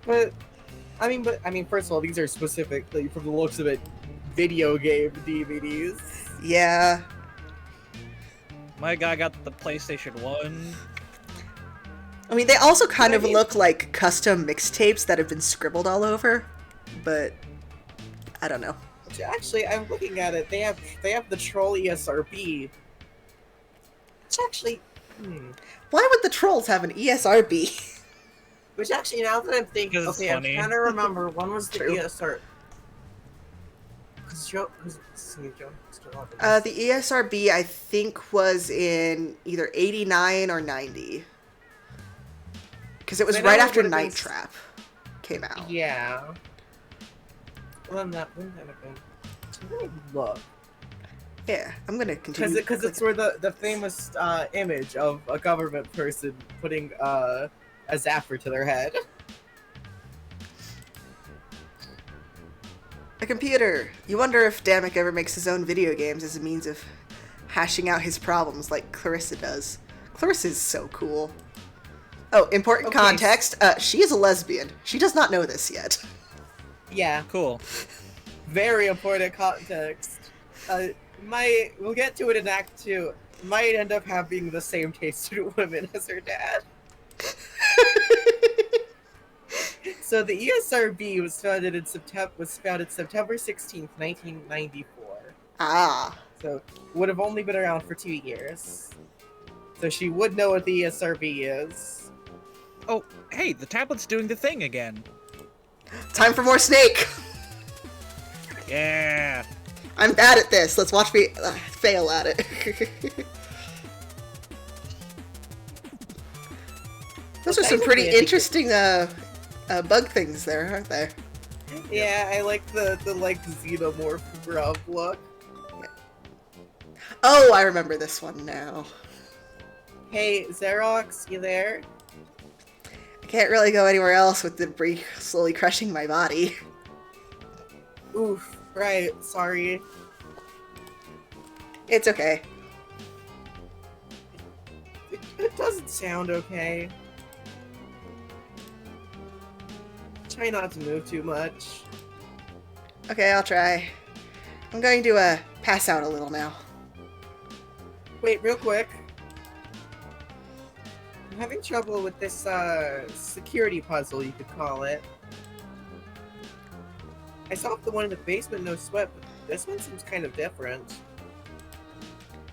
But I mean, first of all, these are specifically, from the looks of it, video game DVDs. Yeah. My guy got the PlayStation 1. I mean, they also kind of I mean- look like custom mixtapes that have been scribbled all over, but I don't know. Which actually, I'm looking at it. They have the Troll ESRB. Which actually, Why would the trolls have an E ESRB? which actually, now that I'm thinking, 'Cause it's okay, I'm funny. trying to remember when was the True. ESR. Because Joe, The E ESRB, I think, was in either 89 or 90. Because it was I know right after what it Night is. Trap came out. yeah. When that have been? Let me look. Yeah, I'm gonna continue. Because it's where the famous image of a government person putting a zapper to their head. A computer. You wonder if Damek ever makes his own video games as a means of hashing out his problems like Clarissa does. Clarissa's so cool. Oh, important Okay. context. She is a lesbian. She does not know this yet. Yeah, Cool. very important context. We'll get to it in Act 2. Might end up having the same taste in women as her dad. So the E ESRB was founded September 16th, 1994. Ah. So would have only been around for 2 years. So she would know what the E ESRB is. Oh, hey, the tablet's doing the thing again. Time for more Snake! Yeah. I'm bad at this. Let's watch me fail at it. Those are some pretty technically, I think interesting bug things there, aren't they? Yeah, I like the xenomorph grub look. Oh, I remember this one now. Hey, Xerox, you there? I can't really go anywhere else with debris slowly crushing my body. Oof, right, sorry. It's okay. It doesn't sound okay. Try not to move too much. Okay, I'll try. I'm going to pass out a little now. Wait, real quick. I'm having trouble with this security puzzle, you could call it. I solved the one in the basement, no sweat, but This one seems kind of different.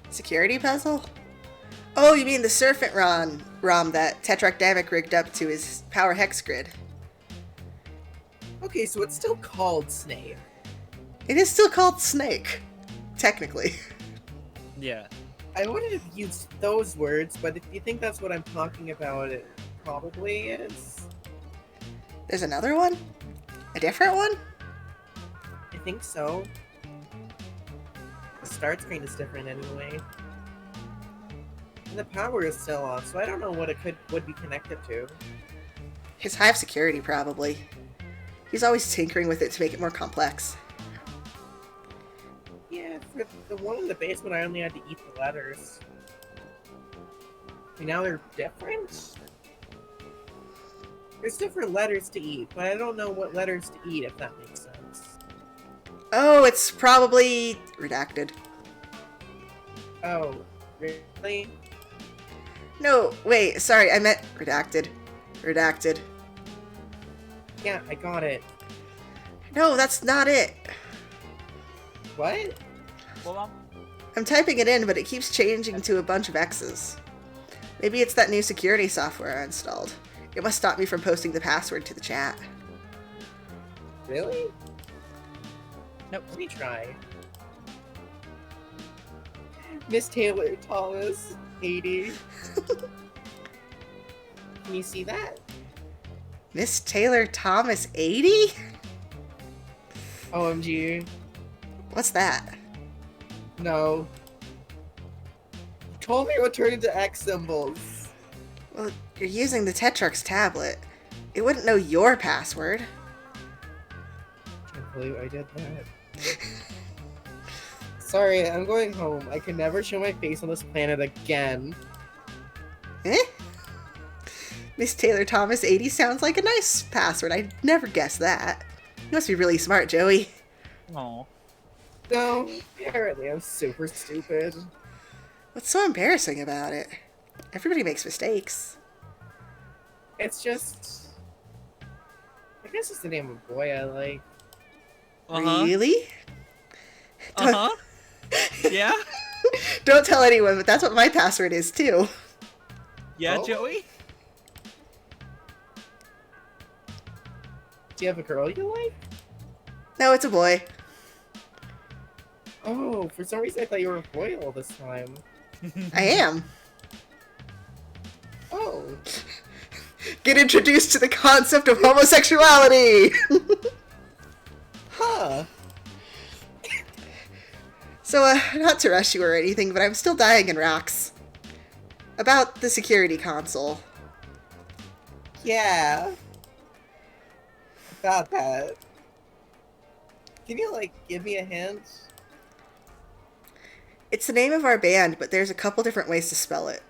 Security puzzle? Oh, you mean the Serpent ROM that Tetrarch Damek rigged up to his power hex grid. Okay, so it's still called Snake. It is still called Snake, technically. Yeah. I wouldn't have used those words, but if you think that's what I'm talking about, it probably is. There's another one? A different one? I think so. The start screen is different anyway. And the power is still off, so I don't know what it would be connected to. His hive security, probably. He's always tinkering with it to make it more complex. Yeah, for the one in the basement, I only had to eat the letters. And now they're different? There's different letters to eat, but I don't know what letters to eat, if that makes sense. Oh, it's probably redacted. Oh, really? No, wait, sorry, I meant redacted. Redacted. Yeah, I got it. No, that's not it. What? Hold on. I'm typing it in, but it keeps changing to a bunch of X's. Maybe it's that new security software I installed. It must stop me from posting the password to the chat. Really? Nope. Let me try. Miss Taylor Thomas, 80. Can you see that? Miss Taylor Thomas 80? OMG. What's that? No. You told me it would turn into X symbols. Well, you're using the Tetrarch's tablet. It wouldn't know your password. Can't believe I did that. Sorry, I'm going home. I can never show my face on this planet again. Eh? Miss Taylor Thomas 80 sounds like a nice password. I'd never guess that. You must be really smart, Joey. Oh. No, apparently I'm super stupid. What's so embarrassing about it? Everybody makes mistakes. It's just... I guess it's the name of a boy I like. Really? Yeah? Don't tell anyone, but that's what my password is too. Yeah, Oh. Joey? Do you have a girl you like? No, it's a boy. Oh, for some reason I thought you were a boy all this time. I am. Oh. Get introduced to the concept of homosexuality! Huh. So, not to rush you or anything, but I'm still dying in rocks. About the security console. Yeah. About that. Can you, like, give me a hint? It's the name of our band, but there's a couple different ways to spell it.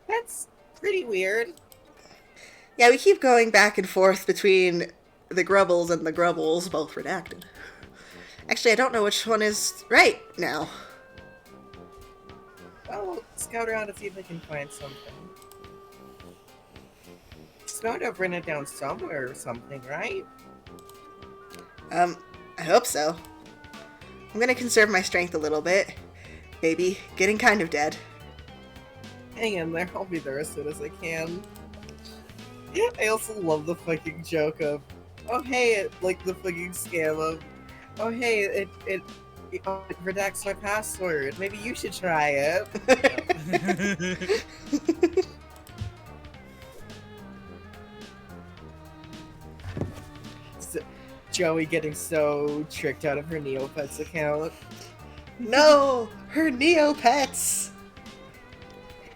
That's pretty weird. Yeah, we keep going back and forth between the Grubbles and the Grubbles, both redacted. Actually, I don't know which one is right now. Well, scout around to see if I can find something. It's bound to have written it down somewhere or something, right? I hope so. I'm gonna conserve my strength a little bit. Maybe getting kind of dead. Hang in there, I'll be there as soon as I can. I also love the fucking joke of, oh hey, like the fucking scam of, oh hey, it redacts my password. Maybe you should try it. Joey getting so tricked out of her Neopets account. No! Her Neopets!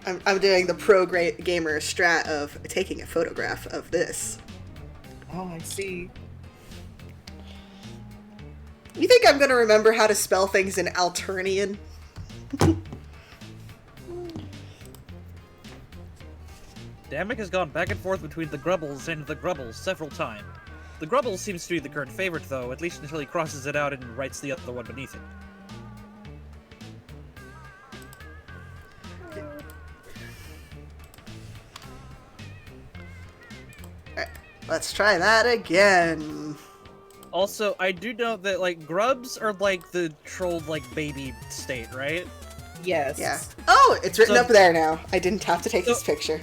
I'm doing the pro gamer strat of taking a photograph of this. Oh, I see. You think I'm gonna remember how to spell things in Alternian? Damek has gone back and forth between the Grubbles and the Grubbles several times. The Grubbles seems to be the current favorite, though, at least until he crosses it out and writes the other one beneath it. Alright, let's try that again. Also, I do know that like grubs are like the trolled like baby state, right? Yes. Yeah. Oh, it's written So- up there now. I didn't have to take So- his picture.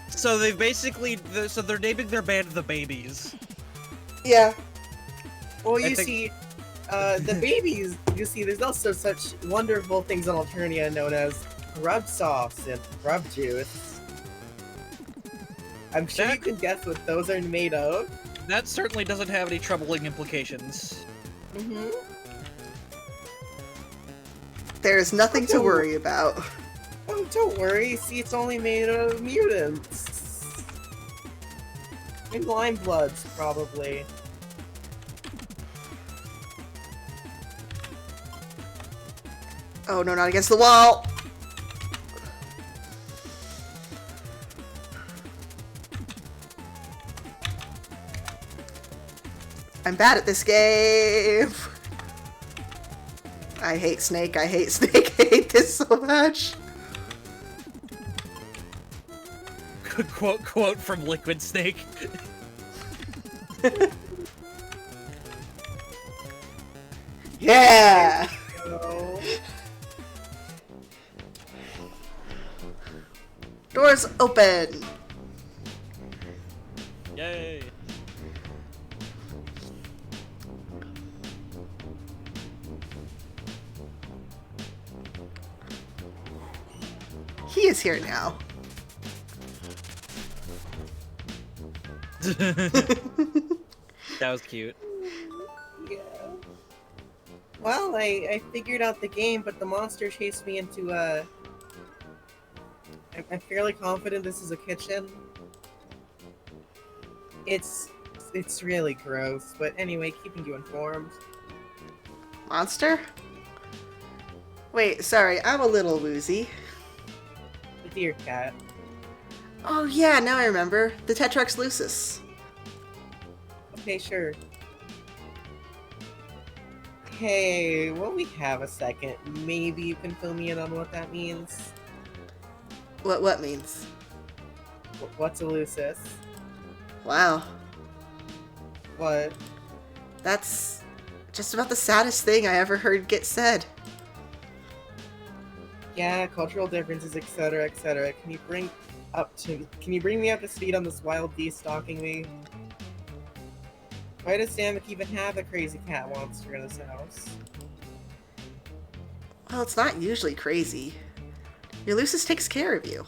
So they basically, so they're naming their band the Babies. Yeah. Well, I you think- see, the babies, you see, there's also such wonderful things on Alternia known as grub sauce and grub juice. I'm sure you That- can guess what those are made of. That certainly doesn't have any troubling implications. Mm-hmm. There's nothing to worry about. Oh, don't worry. See, it's only made of mutants. And lime bloods, probably. Oh no, not against the wall! I'm bad at this game! I hate Snake, I hate Snake, I hate this so much! Quote from Liquid Snake. Yeah! Oh. Doors open! Yay. He is here now. That was cute. Yeah. Well, I figured out the game, but the monster chased me into a... I'm fairly confident this is a kitchen. It's really gross, but anyway, keeping you informed. Monster? Wait, sorry, I'm a little woozy. The deer cat. Oh yeah, now I remember. The Tetrax lucis. Okay, sure. Hey, will we have a second? Maybe you can fill me in on what that means. What means? What's a lucis? Wow. What? That's just about the saddest thing I ever heard get said. Yeah, cultural differences, etc., etc. Can you bring me up to speed on this wild beast stalking me? Why does Stamik even have a crazy cat monster in his house? Well, it's not usually crazy. Your lucis takes care of you.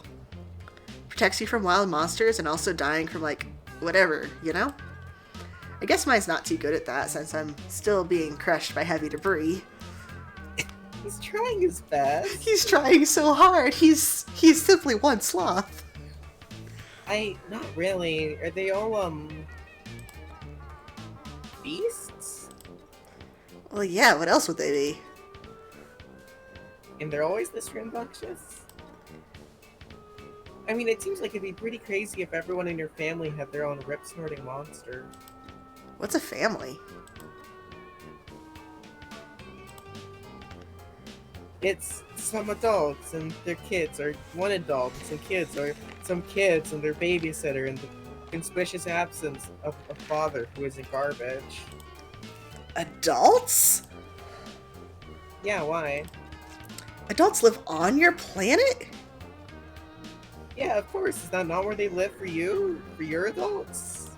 Protects you from wild monsters and also dying from, like, whatever, you know? I guess mine's not too good at that since I'm still being crushed by heavy debris. He's trying his best. He's trying so hard. He's simply one sloth. Not really. Are they all, beasts? Well, yeah, what else would they be? And they're always this rambunctious? I mean, it seems like it'd be pretty crazy if everyone in your family had their own rip-snorting monster. What's a family? It's some adults and their kids, or one adult and some kids, or some kids and their babysitter, and the conspicuous absence of a father who isn't garbage. Adults? Yeah, why? Adults live on your planet? Yeah, of course. Is that not where they live for you? For your adults?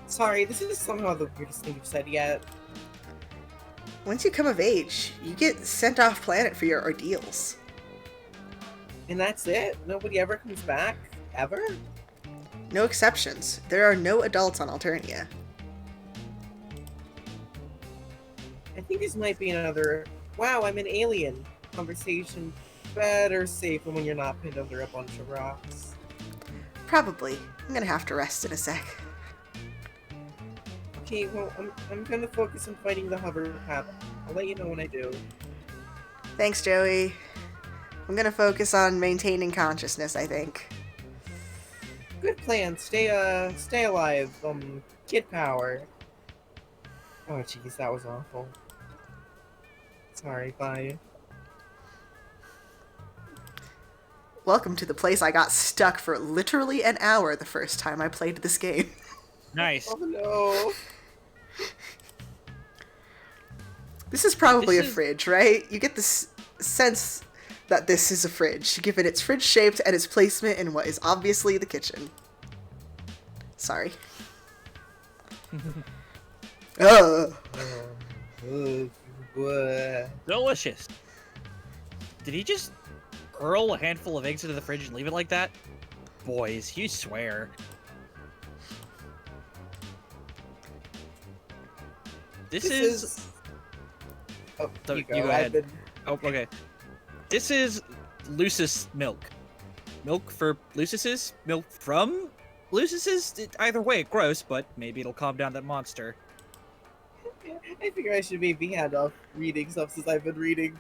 Sorry, this is somehow the weirdest thing you've said yet. Once you come of age, you get sent off planet for your ordeals. And that's it? Nobody ever comes back? Ever? No exceptions. There are no adults on Alternia. I think this might be another, wow, I'm an alien conversation. Better safe when you're not pinned under a bunch of rocks. Probably. I'm gonna have to rest in a sec. Okay, well, I'm gonna focus on fighting the hover crab. I'll let you know when I do. Thanks, Joey. I'm gonna focus on maintaining consciousness, I think. Good plan. Stay alive. Kid power. Oh, jeez, that was awful. Sorry, bye. Welcome to the place I got stuck for literally an hour the first time I played this game. Nice. Oh no. This is probably This a is- fridge, right? You get this sense that this is a fridge, given its fridge shaped and its placement in what is obviously the kitchen. Sorry. Ugh. Delicious. Did he just hurl a handful of eggs into the fridge and leave it like that? Boys, you swear. This is... Oh, So, you go. you go I've ahead. been... Oh, okay. This is Lucis milk. Milk for Lucises? Milk from Lucises? Either way, gross, but maybe it'll calm down that monster. I figure I should maybe hand off reading stuff since I've been reading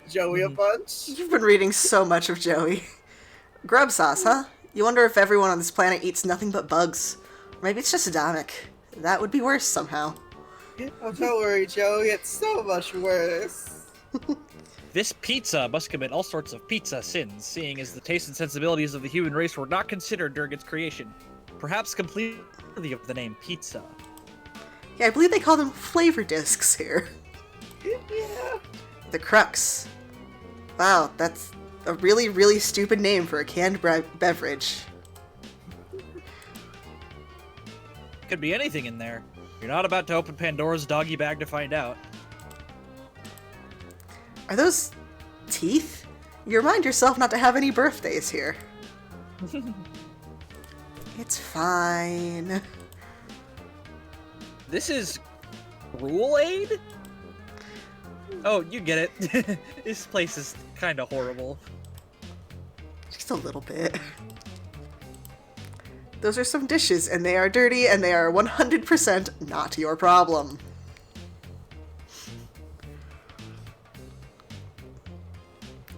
Joey a Mhm. bunch. You've been reading so much of Joey. Grub sauce, huh? You wonder if everyone on this planet eats nothing but bugs. Or maybe it's just Adamic. That would be worse somehow. Oh, don't worry, Joey. It's so much worse. This pizza must commit all sorts of pizza sins, seeing as the taste and sensibilities of the human race were not considered during its creation. Perhaps completely worthy of the name pizza. Yeah, I believe they call them flavor discs here. Yeah. The crux. Wow, that's a really, really stupid name for a canned beverage. Could be anything in there. You're not about to open Pandora's doggy bag to find out. Are those teeth? You remind yourself not to have any birthdays here. It's fine. This is Rule Aid? Oh, you get it. This place is kind of horrible. Just a little bit. Those are some dishes, and they are dirty, and they are 100% not your problem.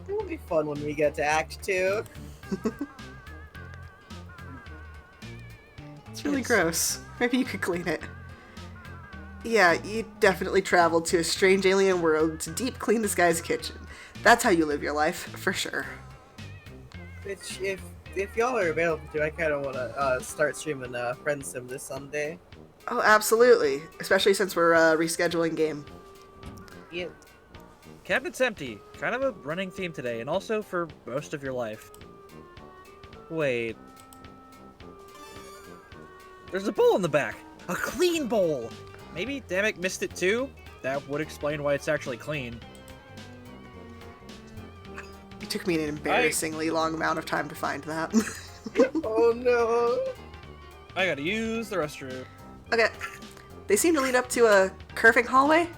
It'll be fun when we get to Act 2. It's really It's- gross. Maybe you could clean it. Yeah, you definitely traveled to a strange alien world to deep clean this guy's kitchen. That's how you live your life, for sure. Which, if y'all are available to, I kind of want to start streaming Friend Sim this Sunday. Oh, absolutely. Especially since we're rescheduling game. Yeah. Cabinet's empty. Kind of a running theme today, and also for most of your life. Wait. There's a bowl in the back. A clean bowl. Maybe Dammit missed it too? That would explain why it's actually clean. It took me an embarrassingly long amount of time to find that. Oh no. I gotta use the restroom. Okay. They seem to lead up to a curving hallway?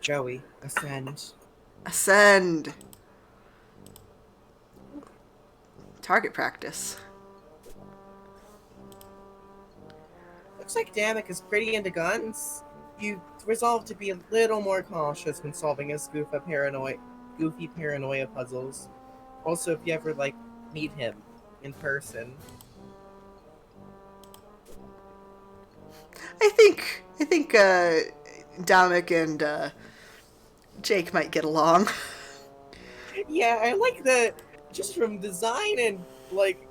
Joey, ascend. Ascend. Target practice. Looks like Dammit is pretty into guns. You resolve to be a little more cautious when solving his goofy paranoia puzzles. Also, if you ever meet him in person. I think Dominic and Jake might get along. Yeah, I like that. Just from design and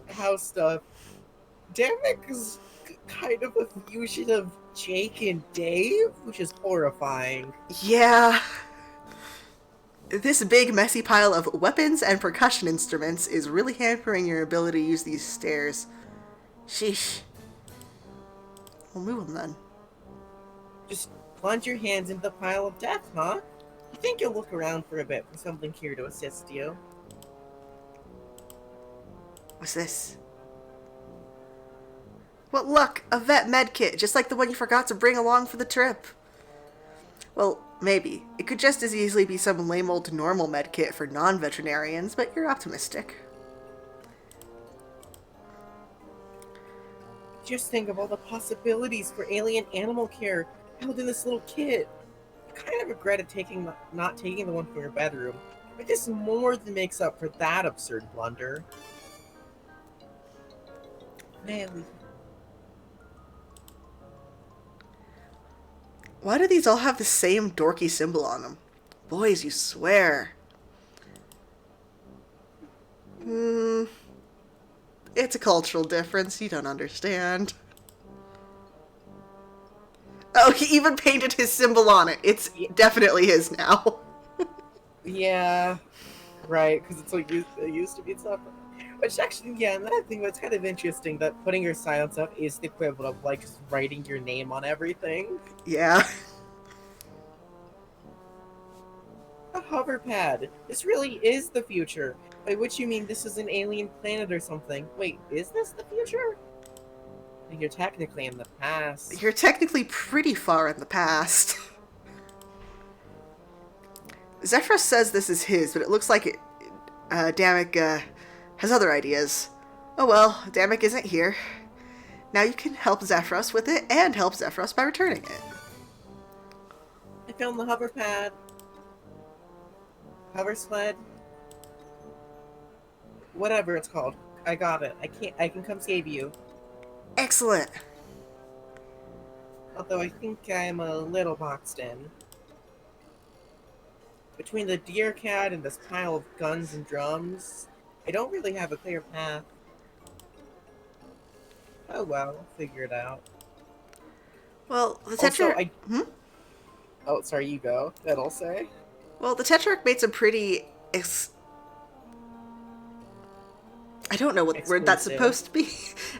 house stuff, Dammit is kind of a fusion of Jake and Dave, which is horrifying. Yeah. This big messy pile of weapons and percussion instruments is really hampering your ability to use these stairs. Sheesh. We'll move them then. Just plunge your hands into the pile of death, huh? You think you'll look around for a bit for something here to assist you? What's this? Well, look, a vet med kit, just like the one you forgot to bring along for the trip. Well, maybe. It could just as easily be some lame old normal med kit for non-veterinarians, but you're optimistic. Just think of all the possibilities for alien animal care held in this little kit. I kind of regretted not taking the one from your bedroom, but this more than makes up for that absurd blunder. Man, Why do these all have the same dorky symbol on them? Boys, you swear. It's a cultural difference. You don't understand. Oh, he even painted his symbol on it. It's definitely his now. Yeah, right, because it's like it used to be separate. Which actually, yeah, another thing that's kind of interesting that putting your silence up is the equivalent of like just writing your name on everything. Yeah. A hover pad. This really is the future. By which you mean this is an alien planet or something. Wait, is this the future? You're technically in the past. You're technically pretty far in the past. Xefros says this is his, but it looks like Damek has other ideas. Oh well, Damek isn't here. Now you can help Xefros with it, and help Xefros by returning it. I found the hover pad. Hover sled. Whatever it's called. I got it. I can come save you. Excellent. Although I think I'm a little boxed in. Between the deer cat and this pile of guns and drums, I don't really have a clear path. Oh well, I'll figure it out. Well, the Also, Tetrarch... Oh, sorry, you go. That'll say. Well, the Tetrarch made some pretty... I don't know what word that's supposed to be.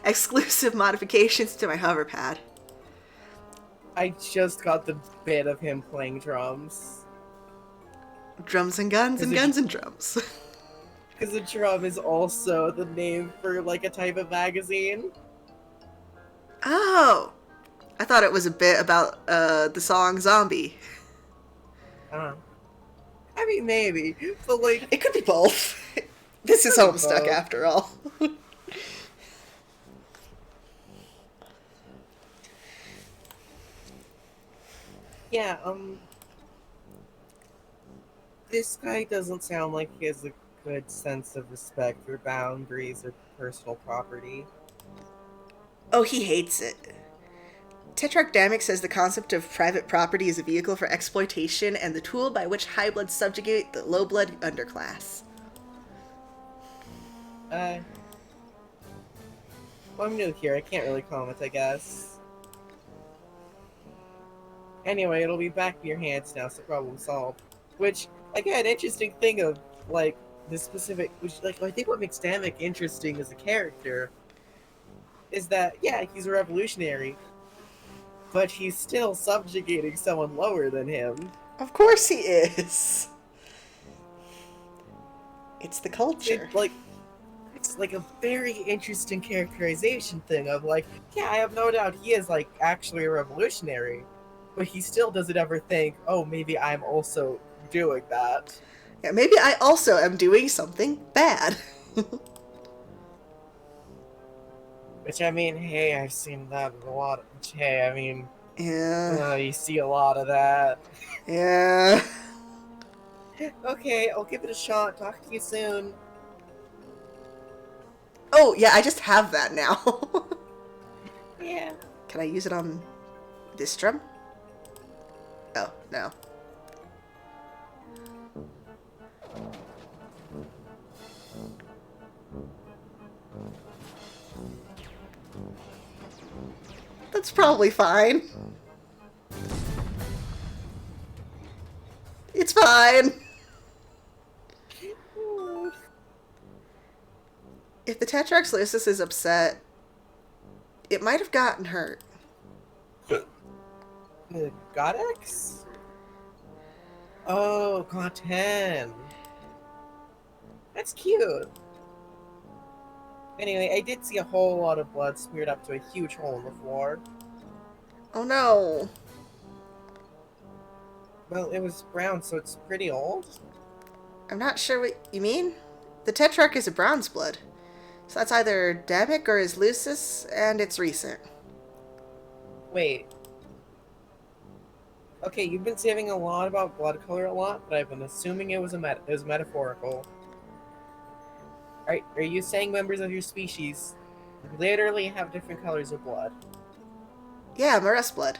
Exclusive modifications to my hover pad. I just got the bit of him playing drums. Drums and guns and guns and drums. Because a drum is also the name for, like, a type of magazine. Oh! I thought it was a bit about the song Zombie. I mean, maybe. But, like... It could be both. This is Homestuck, after all. Yeah, this guy doesn't sound like he has a good sense of respect for boundaries or personal property. Oh, he hates it. Tetrarch Damek says the concept of private property is a vehicle for exploitation and the tool by which high-blood subjugate the low-blood underclass. Well, I'm new here. I can't really comment, I guess. Anyway, it'll be back in your hands now, so problem solved. Which, again, interesting thing of, like, this specific... Which, like, I think what makes Damek interesting as a character is that, yeah, he's a revolutionary, but he's still subjugating someone lower than him. Of course he is. It's the culture. It's like a very interesting characterization thing of, like, yeah, I have no doubt he is, like, actually a revolutionary, but he still doesn't ever think, oh, maybe I'm also doing that. Yeah, maybe I also am doing something bad. Which, I mean, hey, I've seen that a lot. Hey, I mean, Yeah. you see a lot of that. Yeah. Okay, I'll give it a shot. Talk to you soon. Oh, yeah, I just have that now. Yeah. Can I use it on this drum? Oh, no. That's probably fine. It's fine. If the Tetrarch Lucis is upset, it might have gotten hurt. The Godex? Oh, God 10. That's cute. Anyway, I did see a whole lot of blood smeared up to a huge hole in the floor. Oh no. Well, it was brown, so it's pretty old. I'm not sure what you mean. The Tetrarch is a bronze blood. So that's either Damek or his Lucis, and it's recent. Wait. Okay, you've been saying a lot about blood color a lot, but I've been assuming it was metaphorical. Are you saying members of your species literally have different colors of blood? Yeah, Maress blood.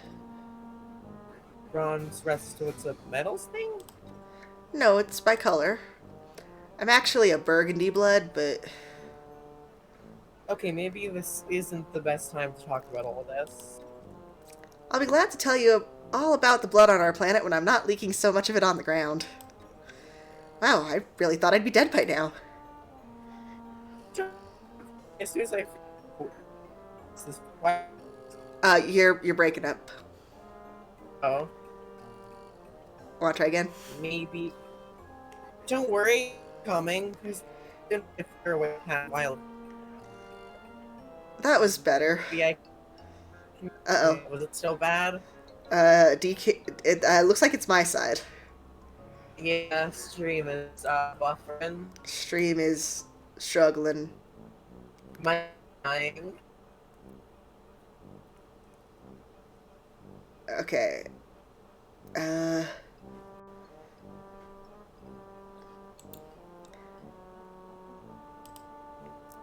Bronze rests to it's a metals thing? No, it's by color. I'm actually a burgundy blood, but... Okay, maybe this isn't the best time to talk about all this. I'll be glad to tell you all about the blood on our planet when I'm not leaking so much of it on the ground. Wow, I really thought I'd be dead by now. As soon as I this is why. You're breaking up. Oh, Wanna try again? maybe. Don't worry, coming. If you're away a while, That was better. maybe I. Uh-oh. Was it still bad? DK... It looks like it's my side. Yeah, stream is buffering. Stream is struggling. My dying. Okay.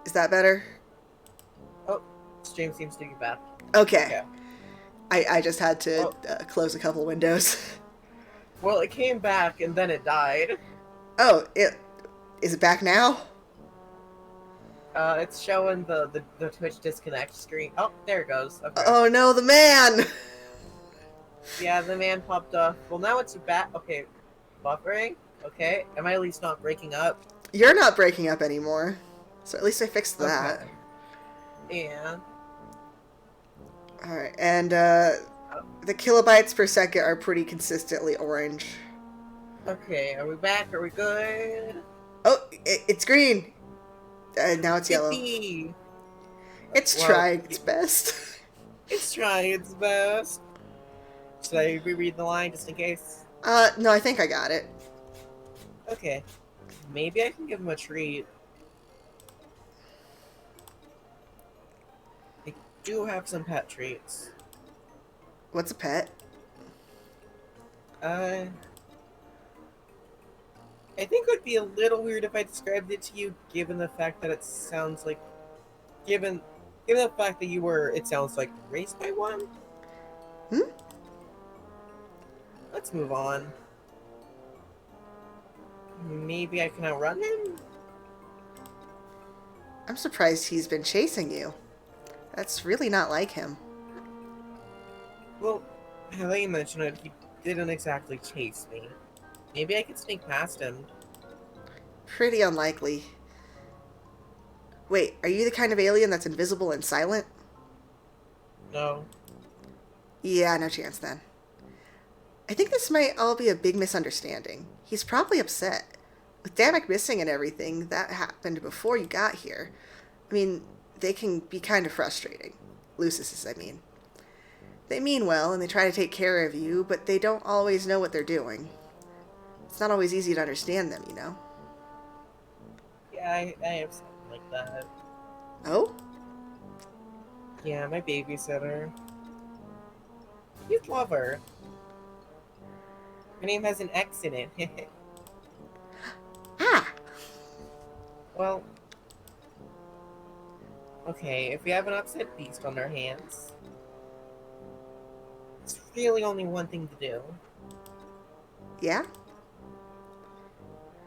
Is that better? Oh, stream seems to be back. Okay. I just had to close a couple windows. Well, it came back and then it died. Oh, is it back now? It's showing the Twitch disconnect screen. Oh, there it goes. Okay. Oh no, the man! Yeah, the man popped up. Well, now it's back. Okay, buffering. Okay, am I at least not breaking up? You're not breaking up anymore. So at least I fixed that. Okay. Yeah. Alright, and the kilobytes per second are pretty consistently orange. Okay, are we back? Are we good? Oh, it's green! Now it's yellow. Yippee! It's Well, trying its best. It's trying its best. Should I reread the line just in case? No, I think I got it. Okay. Maybe I can give him a treat. I do have some pet treats. What's a pet? I think it would be a little weird if I described it to you, given the fact that it sounds like, given the fact that you were, it sounds like raised by one. Hmm? Let's move on. Maybe I can outrun him? I'm surprised he's been chasing you. That's really not like him. Well, now that you mention it, he didn't exactly chase me. Maybe I could sneak past him. Pretty unlikely. Wait, are you the kind of alien that's invisible and silent? No. Yeah, no chance then. I think this might all be a big misunderstanding. He's probably upset. With Damek missing and everything, that happened before you got here. I mean, they can be kind of frustrating. Lucius's, I mean. They mean well, and they try to take care of you, but they don't always know what they're doing. It's not always easy to understand them, you know? Yeah, I have something like that. Oh? Yeah, my babysitter. You'd love her. Her name has an X in it. Ah! Well, okay, if we have an upset beast on our hands, it's really only one thing to do. Yeah?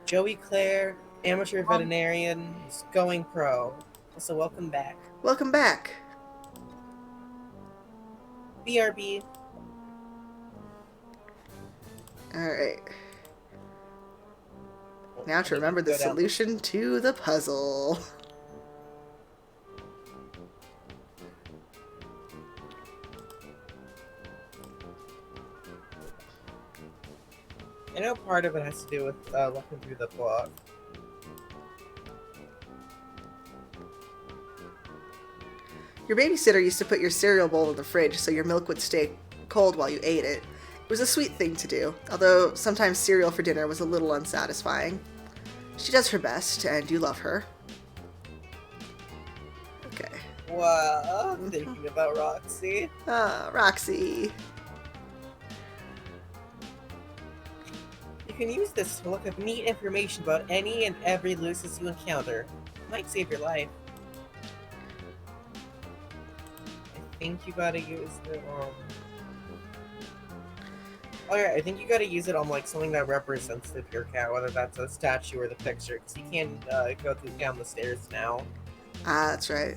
Joey Clare, amateur veterinarian, is going pro. So welcome back. Welcome back. BRB. Alright. Now to remember the solution to the puzzle. I know part of it has to do with looking through the book. Your babysitter used to put your cereal bowl in the fridge so your milk would stay cold while you ate it. It was a sweet thing to do, although sometimes cereal for dinner was a little unsatisfying. She does her best, and you love her. Okay. Wow, I'm thinking about Roxy. Ah, Roxy. You can use this to look up neat information about any and every Lucis you encounter. It might save your life. I think you gotta use it on... Oh yeah, I think you gotta use it on like something that represents the pure cat, whether that's a statue or the picture, because you can't go down the stairs now. Ah, that's right.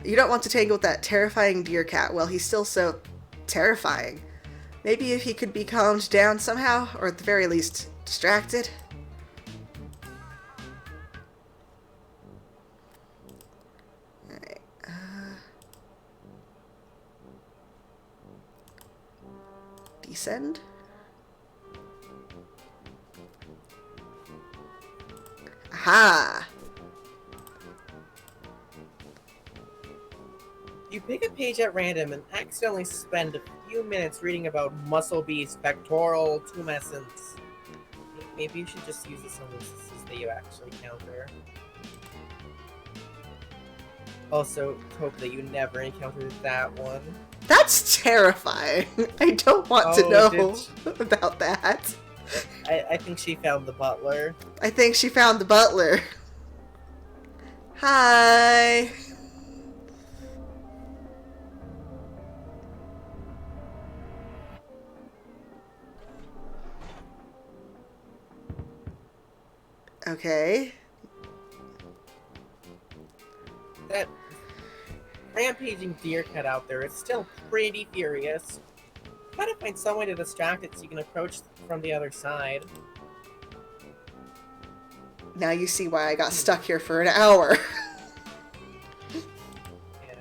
You don't want to tangle with that terrifying deer cat. Well, he's still so terrifying. Maybe if he could be calmed down somehow, or at the very least, distracted. Alright, descend? Aha! You pick a page at random and accidentally spend a few minutes reading about muscle beast pectoral tumescence. Maybe you should just use the synthesis that you actually counter. Also, hope that you never encountered that one. That's terrifying. I don't want to know about that. I think she found the butler. I think she found the butler. Hi. Okay. That rampaging deer cat out there is still pretty furious. Gotta find some way to distract it so you can approach from the other side. Now you see why I got stuck here for an hour. Yeah.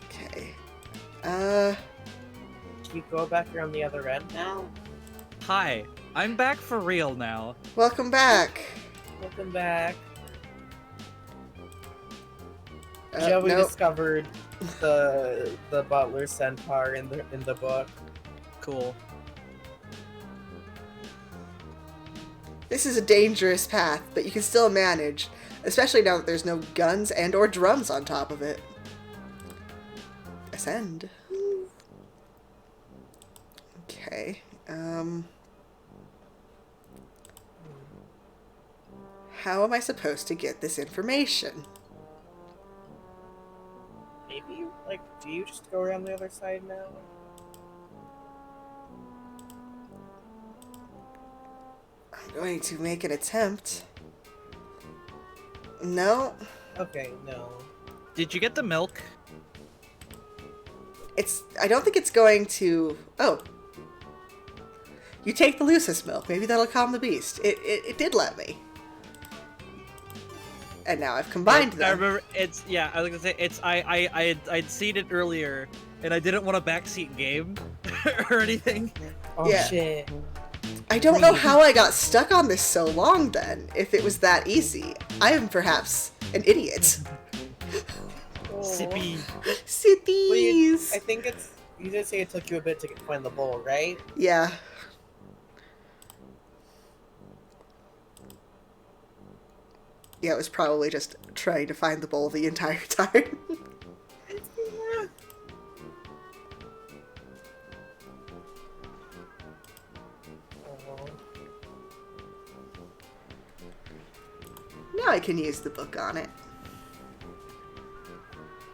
Okay. Can you go back around the other end now? Hi, I'm back for real now. Welcome back. Welcome back. Joey nope. discovered the butler centaur in the book. Cool. This is a dangerous path, but you can still manage, especially now that there's no guns and or drums on top of it. Ascend. Okay. How am I supposed to get this information? Maybe, like, do you just go around the other side now? I'm going to make an attempt. No. Okay, no. Did you get the milk? I don't think it's going to... Oh. You take the Lucis milk. Maybe that'll calm the beast. It did let me. And now I've combined them. I remember, yeah, I was gonna say, I'd seen it earlier, and I didn't want a backseat game, or anything. Oh Yeah. shit. I don't know how I got stuck on this so long then, if it was that easy. I am perhaps an idiot. Oh. Sippy. Sitties! Well, I think you did say it took you a bit to find the bowl, right? Yeah. Yeah, it was probably just trying to find the bowl the entire time. Now I can use the book on it.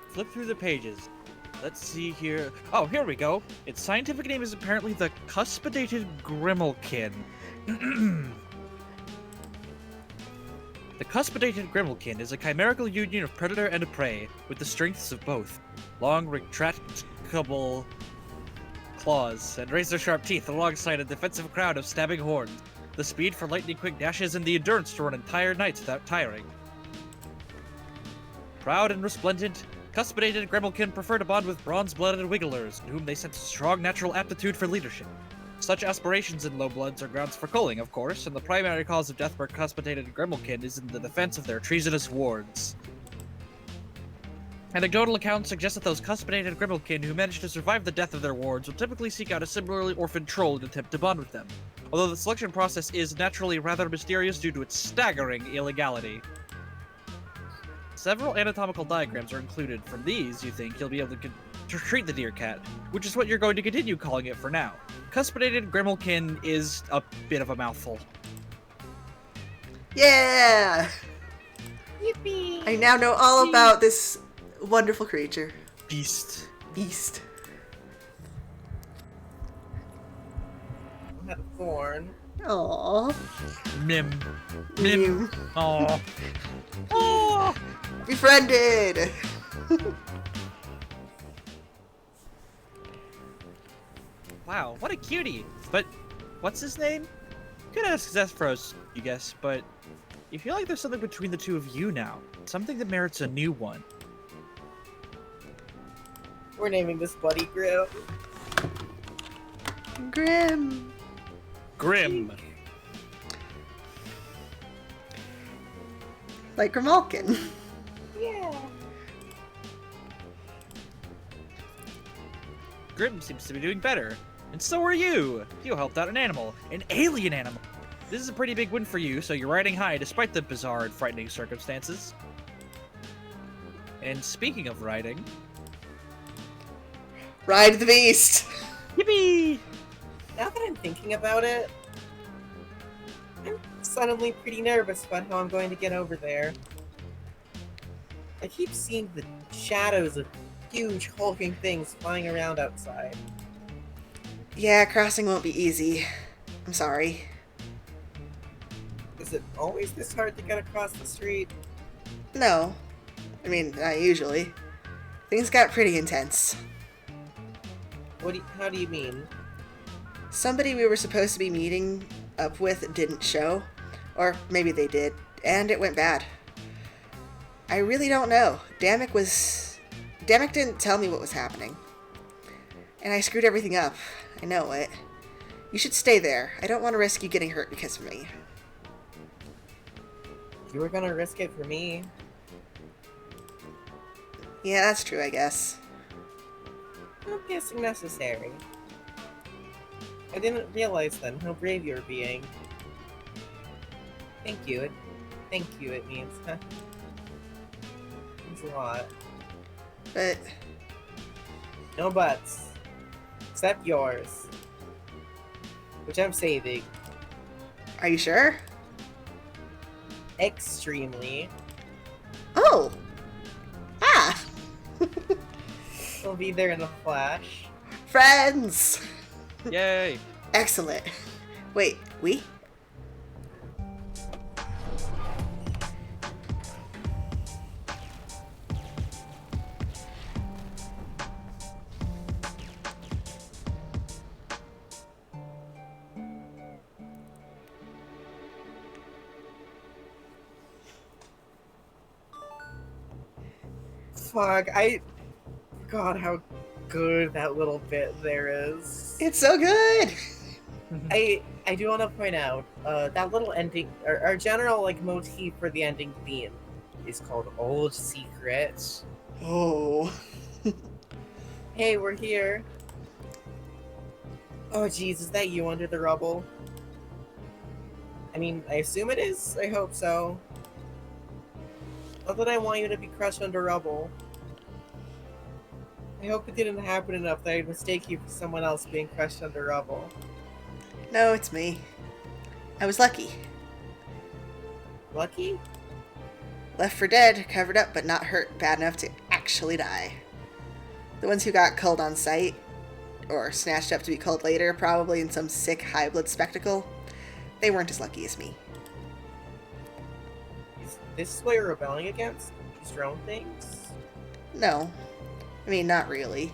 Flip through the pages. Let's see here. Oh, here we go. Its scientific name is apparently the cuspidated grimalkin. The cuspidated grimalkin is a chimerical union of predator and prey, with the strengths of both. Long, retractable claws and razor-sharp teeth alongside a defensive crown of stabbing horns. The speed for lightning-quick dashes and the endurance to run entire nights without tiring. Proud and resplendent, cuspidated grimalkin prefer to bond with bronze-blooded wigglers, in whom they sense a strong natural aptitude for leadership. Such aspirations in low bloods are grounds for culling, of course, and the primary cause of death for cuspidated grimalkin is in the defense of their treasonous wards. Anecdotal accounts suggest that those cuspidated grimalkin who manage to survive the death of their wards will typically seek out a similarly orphaned troll and attempt to bond with them, although the selection process is naturally rather mysterious due to its staggering illegality. Several anatomical diagrams are included. From these, you think you'll be able to treat the deer cat, which is what you're going to continue calling it for now. Cuspidated grimalkin is a bit of a mouthful. Yeah! Yippee! I now know all about this wonderful creature. Beast. Beast. I had a thorn. Aww. Mim. Mim. Aw. Oh! Befriended! Wow, what a cutie. But what's his name? Could ask Xefros, you guess, but you feel like there's something between the two of you now. Something that merits a new one. We're naming this Buddy Grim. Grim. Grim. Like Grimalkin. Yeah. Grim seems to be doing better. And so are you! You helped out an animal. An alien animal! This is a pretty big win for you, so you're riding high despite the bizarre and frightening circumstances. And speaking of riding... Ride the beast! Yippee! Now that I'm thinking about it, I'm suddenly pretty nervous about how I'm going to get over there. I keep seeing the shadows of huge hulking things flying around outside. Yeah, crossing won't be easy. I'm sorry. Is it always this hard to get across the street? No. I mean, not usually. Things got pretty intense. How do you mean? Somebody we were supposed to be meeting up with didn't show. Or maybe they did, and it went bad. I really don't know. Damek didn't tell me what was happening. And I screwed everything up. I know it. You should stay there. I don't want to risk you getting hurt because of me. You were gonna risk it for me. Yeah, that's true, I guess. I'm guessing necessary. I didn't realize then how brave you were being. Thank you. Thank you, it means. Huh? Means a lot. But No buts. Except yours. Which I'm saving. are you sure? Extremely. Oh! Ah! We'll be there in a flash. Friends! Yay! Excellent. Wait, we? Fuck, God, how good that little bit there is. It's so good! I do want to point out, that little ending, our general, like, motif for the ending theme is called Old Secrets. Oh. Hey, we're here. Oh, jeez, is that you under the rubble? I mean, I assume it is. I hope so. Not that I want you to be crushed under rubble. I hope it didn't happen enough that I'd mistake you for someone else being crushed under rubble. No, it's me. I was lucky. Lucky? Left for dead, covered up but not hurt bad enough to actually die. The ones who got culled on sight, or snatched up to be culled later, probably in some sick high-blood spectacle, they weren't as lucky as me. Is this what you're rebelling against? These drone things? No. I mean, not really.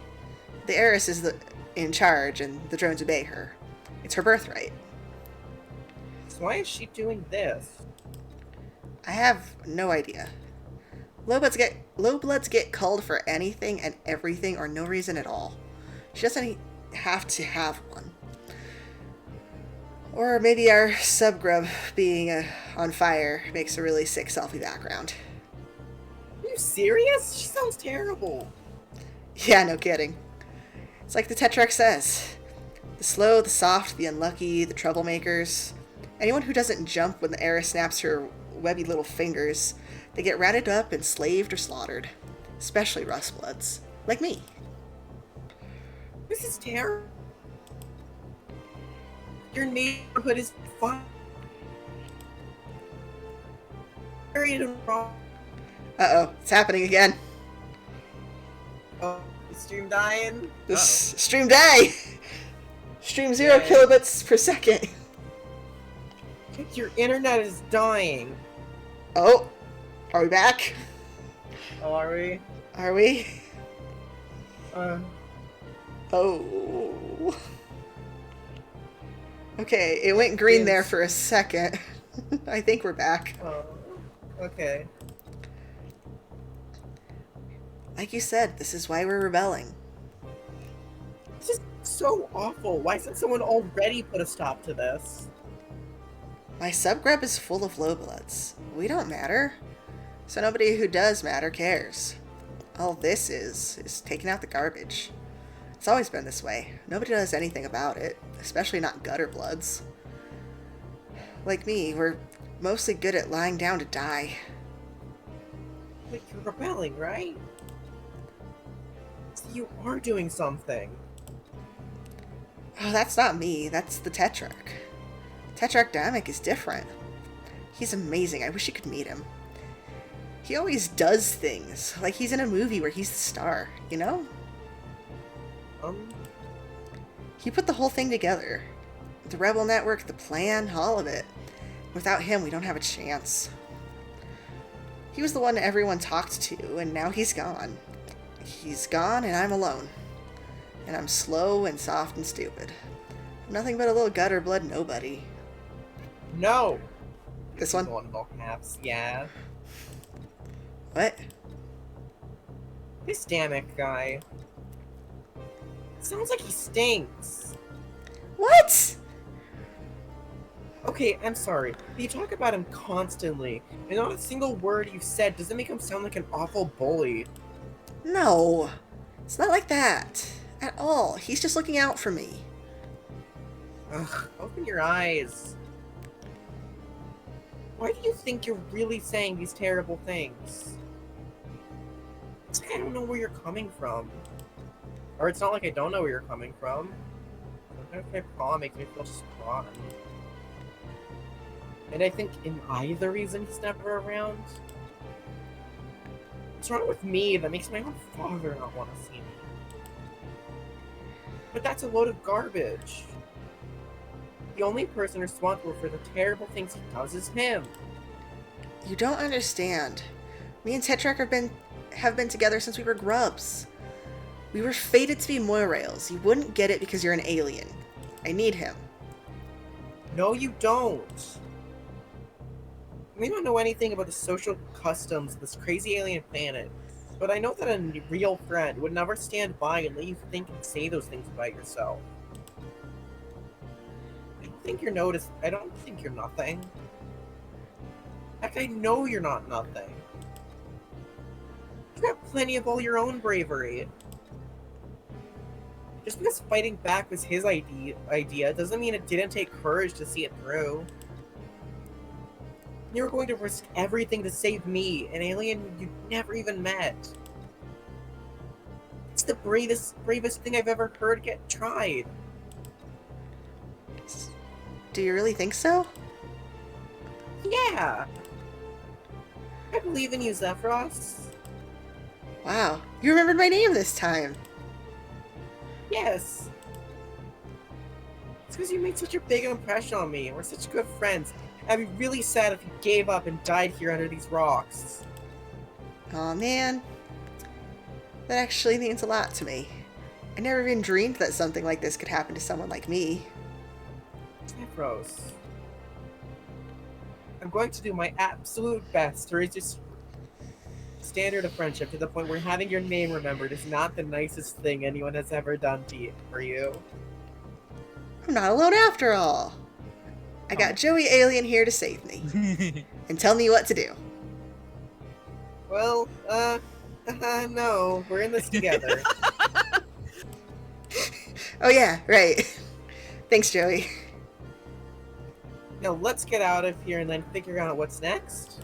The heiress is in charge, and the drones obey her. It's her birthright. So why is she doing this? I have no idea. Low bloods get culled for anything and everything or no reason at all. She doesn't have to have one. Or maybe our subgrub being on fire makes a really sick selfie background. Are you serious? She sounds terrible. Yeah, no kidding. It's like the Tetrarch says. The slow, the soft, the unlucky, the troublemakers. Anyone who doesn't jump when the heiress snaps her webby little fingers, they get rounded up and slaved or slaughtered. Especially rustbloods. Like me. This is terrible. Your neighborhood is fine. Buried and wrong. Uh-oh, it's happening again. Oh, the stream dying? This stream day! Stream 0 Yay. kilobits per second. Your internet is dying. Oh, Are we back? Oh, are we? Are we? Uh, Oh. Okay, it went green there for a second. I think we're back. oh. Okay. Like you said, this is why we're rebelling. This is so awful. Why hasn't someone already put a stop to this? My subgrub is full of lowbloods. We don't matter. So nobody who does matter cares. All this is taking out the garbage. It's always been this way. Nobody does anything about it, especially not gutter bloods. Like me, we're mostly good at lying down to die. Wait, you're rebelling, right? So you are doing something. Oh, that's not me. That's the Tetrarch. Tetrarch Damek is different. He's amazing. I wish you could meet him. He always does things, like he's in a movie where he's the star, you know? He put the whole thing together. The Rebel Network, the plan, all of it. Without him, we don't have a chance. He was the one everyone talked to, and now he's gone. He's gone, and I'm alone. And I'm slow and soft and stupid. Nothing but a little gutter blood nobody. No! This one? One in all caps, yeah. What? This Damek guy. Sounds like he stinks. What? Okay, I'm sorry. You talk about him constantly, and not a single word you said doesn't make him sound like an awful bully. No. It's not like that. At all. He's just looking out for me. Ugh, open your eyes. Why do you think you're really saying these terrible things? It's like I don't know where you're coming from. Or it's not like I don't know where you're coming from. Sometimes my paw makes me feel just rotten. And I think in either reason he's never around. What's wrong with me that makes my own father not want to see me? But that's a load of garbage. The only person responsible for the terrible things he does is him. You don't understand. Me and Tetrarch have been together since we were grubs. We were fated to be Moirails. You wouldn't get it because you're an alien. I need him. No, you don't. I may not know anything about the social customs of this crazy alien planet, but I know that a real friend would never stand by and let you think and say those things about yourself. I don't think you're nothing. In fact, I know you're not nothing. You have plenty of all your own bravery. Just because fighting back was his idea doesn't mean it didn't take courage to see it through. You were going to risk everything to save me, an alien you never even met. It's the bravest thing I've ever heard get tried. Do you really think so? Yeah. I believe in you, Xefros. Wow, you remembered my name this time. Yes. It's because you made such a big impression on me, and we're such good friends. I'd be really sad if you gave up and died here under these rocks. Aw, man. That actually means a lot to me. I never even dreamed that something like this could happen to someone like me. Xefros. I'm going to do my absolute best to raise your standard of friendship to the point where having your name remembered is not the nicest thing anyone has ever done for you. I'm not alone after all. I got Joey Alien here to save me. And tell me what to do. Well, no. We're in this together. Oh yeah, right. Thanks, Joey. Now let's get out of here and then figure out what's next.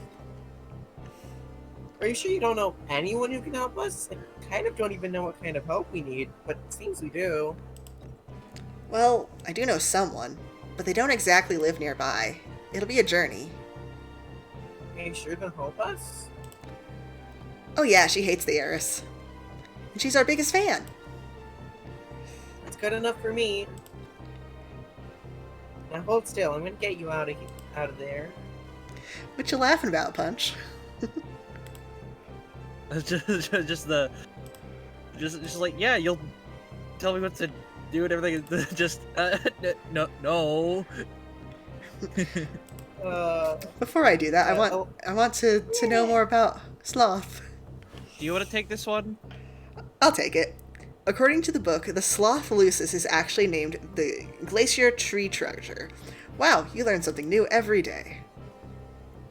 Are you sure you don't know anyone who can help us? I kind of don't even know what kind of help we need, but it seems we do. Well, I do know someone, but they don't exactly live nearby. It'll be a journey. Are you sure they'll help us? Oh yeah, she hates the heiress. And she's our biggest fan. That's good enough for me. Now hold still, I'm gonna get you out of there. What you laughing about, Punch? just like, yeah, you'll tell me what to do and everything. Just no. Before I do that, I want to know more about Sloth. Do you want to take this one? I'll take it. According to the book, the sloth Lucis is actually named the Glacier Tree Treasure. Wow, you learn something new every day.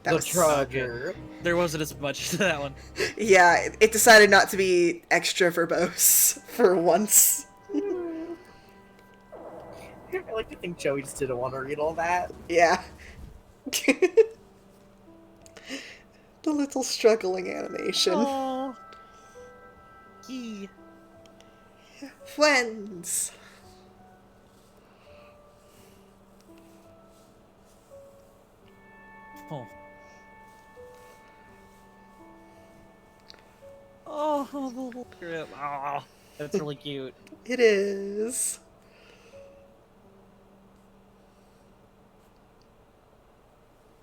The treasure. There wasn't as much to that one. Yeah, it decided not to be extra verbose for once. I like to think Joey just didn't want to read all that. Yeah. The little struggling animation. Oh. Yee. Friends. Oh. Oh, the little grip. Oh, that's really cute. It is.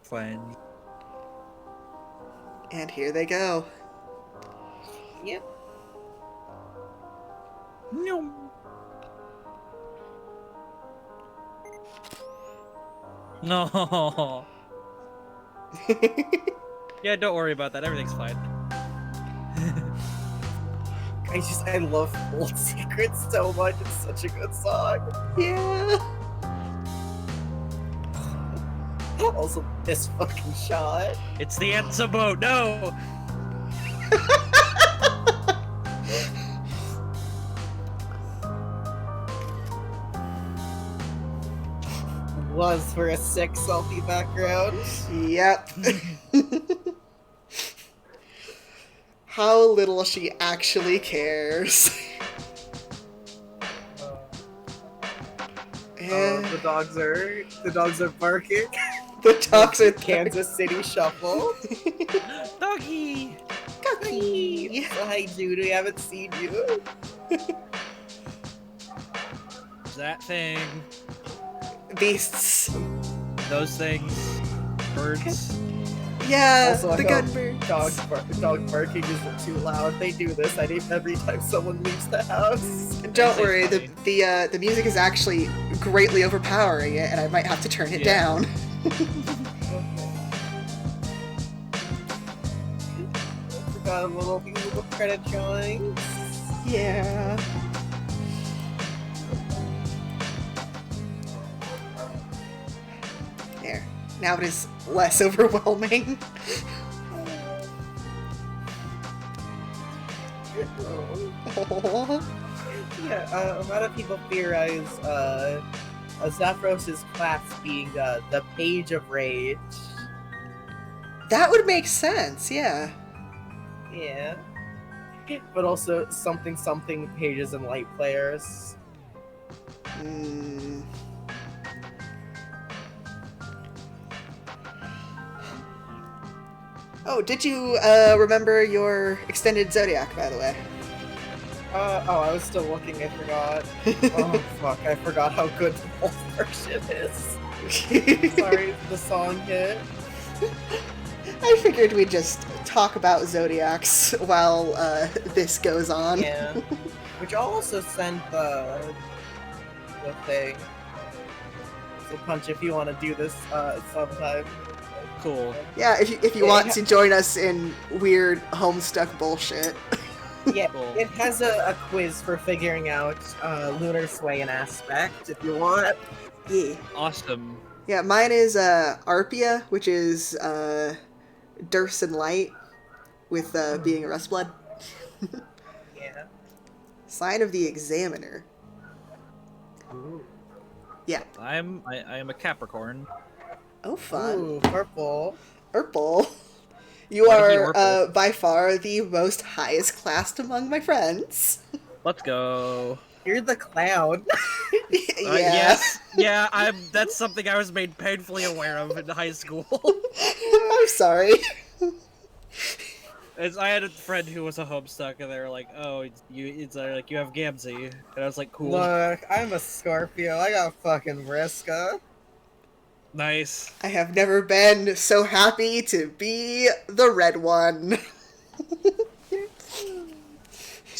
Fine. And here they go. Yep. No. No. Yeah, don't worry about that. Everything's fine. I love Old Secrets so much. It's such a good song. Yeah. Also, this fucking shot. It's the Enzo boat. No. Was for a sick, salty background. Yep. How little she actually cares. And The dogs are barking. the dogs are Kansas City Shuffle. Doggy. Cookie. So, hi, Jude. We haven't seen you. That thing. Beasts. Those things. Birds. Yeah, Also, the I hope gunbird. dog barking isn't too loud. They do this every time someone leaves the house. Don't Say worry, fine. the music is actually greatly overpowering it, and I might have to turn it Yeah. down. Forgot a little credit drawings. Yeah. There. Now it is less overwhelming. Aw. Yeah, a lot of people theorize Xefros' class being the Page of Rage. That would make sense, yeah. Yeah. But also something pages and light players. Hmm. Oh, did you remember your extended Zodiac, by the way? I was still looking, I forgot. Oh, fuck, I forgot how good the whole version is. Sorry, the song hit. I figured we'd just talk about Zodiacs while this goes on. Yeah. Which I'll also send the thing. So Punch, if you want to do this sometime. Cool. Yeah, if you want to join us in weird Homestuck bullshit. Yeah, Cool. it has a quiz for figuring out lunar sway and aspect, if you want. Yeah. Awesome. Yeah, mine is Arpia, which is Durst and Light, with being a Rust Blood. Yeah. Sign of the Examiner. Ooh. Yeah. I am a Capricorn. Oh, fun. Ooh, purple. Purple. You Why did he are purple? by far the most highest classed among my friends. Let's go. You're the clown. Yeah. Yes. Yeah. That's something I was made painfully aware of in high school. I'm sorry. I had a friend who was a Homestuck, and they were like, "Oh, you have Gamzee," and I was like, "Cool, Look, I'm a Scorpio. I got fucking Vriska. nice." I have never been so happy to be the red one.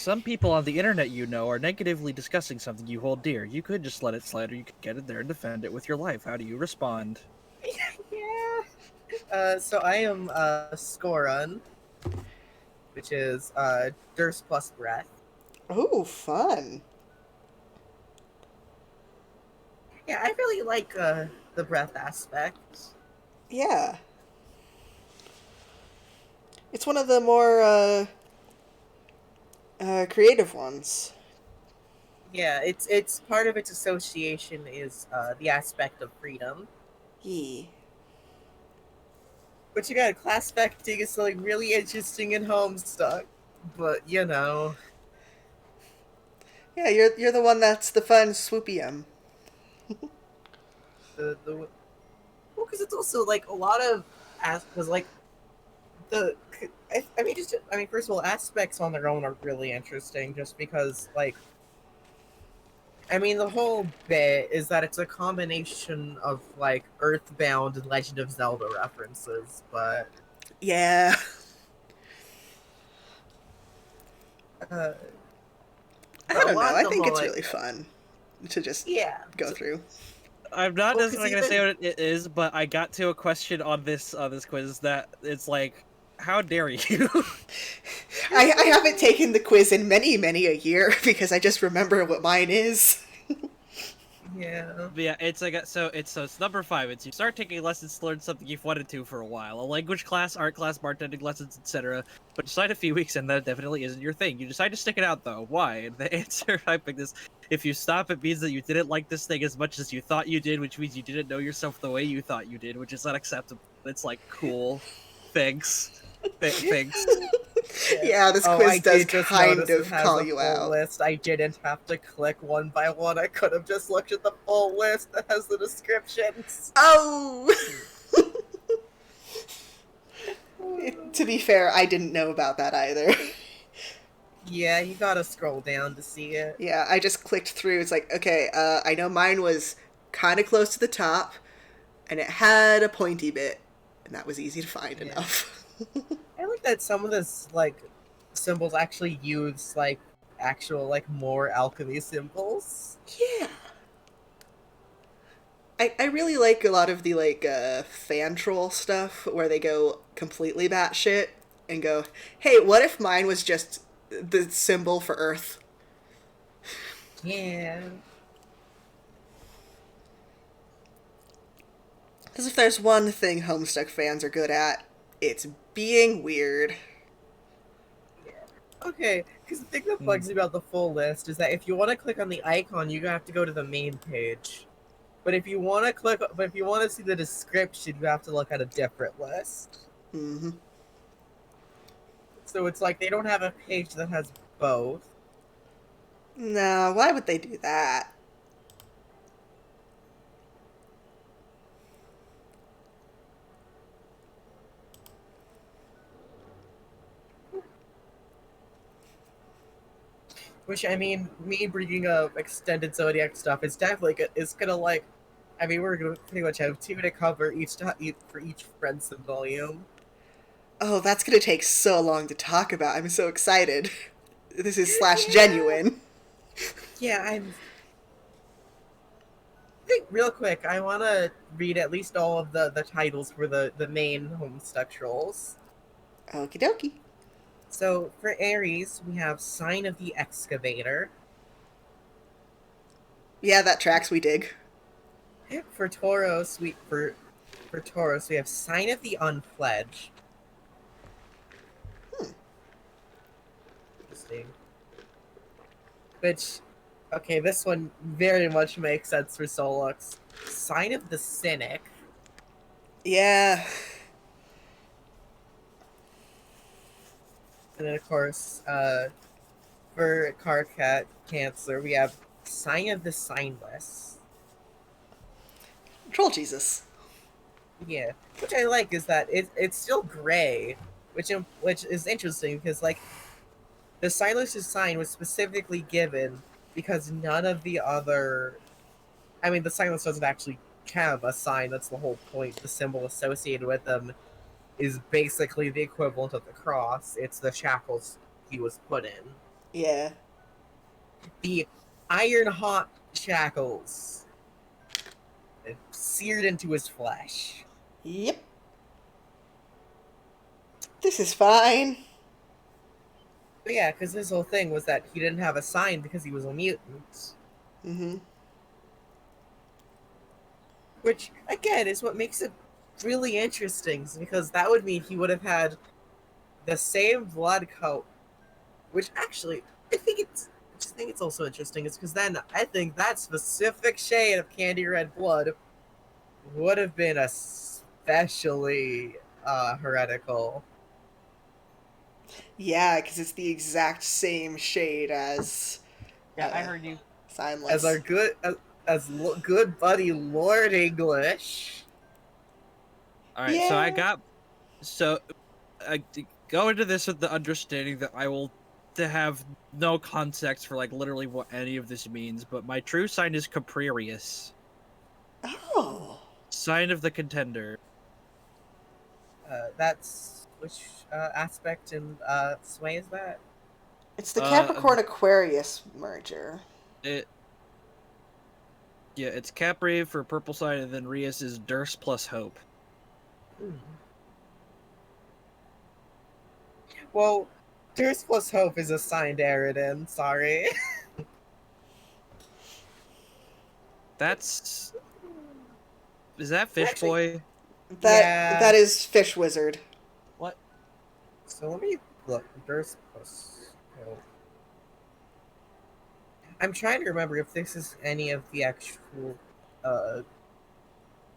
some people on the internet you know are negatively discussing something you hold dear. You could just let it slide, or you could get in there and defend it with your life. How do you respond? Yeah. So I am Scorun, which is Durst plus Breath. Oh, fun. Yeah, I really like the breath aspect. Yeah. It's one of the more creative ones. Yeah, it's part of its association is the aspect of freedom. Yee. But you got class spectating is something really interesting in Homestuck. But you know, Yeah, you're the one that's the fun swoopy the well, because it's also like a lot of because like the I mean first of all aspects on their own are really interesting just because like I mean the whole bit is that it's a combination of like Earthbound and Legend of Zelda references, but Yeah. uh, I but a don't know. lot I of them think are it's like really fun to just yeah. go through. I'm not Well, 'cause necessarily going to say even what it is, but I got to a question on this quiz that it's like, how dare you? I haven't taken the quiz in many, many a year because I just remember what mine is. yeah. But yeah, it's like so it's number 5. It's you start taking lessons to learn something you've wanted to for a while, a language class, art class, bartending lessons, etc. But decide a few weeks and that definitely isn't your thing. You decide to stick it out though. Why? And the answer I picked is if you stop, it means that you didn't like this thing as much as you thought you did, which means you didn't know yourself the way you thought you did, which is unacceptable. It's like cool. Thanks. Thanks. Yeah. Yeah, this Oh, I quiz does did just kind notice it of has call a you full out. list. I didn't have to click one by one. I could have just looked at the full list that has the descriptions. Oh! To be fair, I didn't know about that either. Yeah, you gotta scroll down to see it. Yeah, I just clicked through. It's like, okay, I know mine was kind of close to the top, and it had a pointy bit, and that was easy to find Yeah. enough. I like that some of this like symbols actually use like actual like more alchemy symbols. Yeah. I really like a lot of the like fan troll stuff where they go completely batshit and go, hey, what if mine was just the symbol for Earth? Yeah. Because if there's one thing Homestuck fans are good at, it's being weird. Okay, because the thing that bugs me about the full list is that if you want to click on the icon, you have to go to the main page. But if you want to see the description, you have to look at a different list. Mm-hmm. So it's like they don't have a page that has both. No, why would they do that? Which I mean, me bringing up extended zodiac stuff is definitely is gonna like. I mean, we're gonna pretty much have 2 to cover for each Frenson volume. Oh, that's gonna take so long to talk about. I'm so excited. This is slash Yeah. genuine. Yeah, I think real quick, I want to read at least all of the titles for the main Homestuck trolls. Okie dokie. So for Aries, we have Sign of the Excavator. Yeah, that tracks, we dig. For Tauros, for Tauros, we have Sign of the Unpledged. Interesting. Which, okay, this one very much makes sense for Solux. Sign of the Cynic. Yeah. And then, of course, for Carcat Cancer, we have Sign of the Signless. Troll Jesus. Yeah, which I like is that it's still gray, which is interesting because like the Silencer's sign was specifically given because none of the other, I mean, the Silencer doesn't actually have a sign. That's the whole point. The symbol associated with them is basically the equivalent of the cross. It's the shackles he was put in. Yeah. The iron hot shackles seared into his flesh. Yep. This is fine. But yeah, because his whole thing was that he didn't have a sign because he was a mutant. Mm-hmm. Which, again, is what makes it really interesting, because that would mean he would have had the same blood coat. Which actually, I just think it's also interesting, is because then I think that specific shade of candy red blood would have been especially heretical. Yeah, because it's the exact same shade as Yeah, I heard you. As our Signless. good buddy Lord English. All right, so Yeah. I go into this with the understanding that I will to have no context for like literally what any of this means, but my true sign is Caprarius, Oh. sign of the contender. That's which aspect in Sway is that? It's the Uh, Capricorn Aquarius merger. it Yeah, it's Capri for purple sign, and then Rias is Durst plus Hope. Hmm. Well, Tears plus Hope is assigned Eridan, sorry. That's Is that Fish Actually, Boy? yeah. That is Fish Wizard. What? So let me look. Tears plus Hope. I'm trying to remember if this is any of the actual.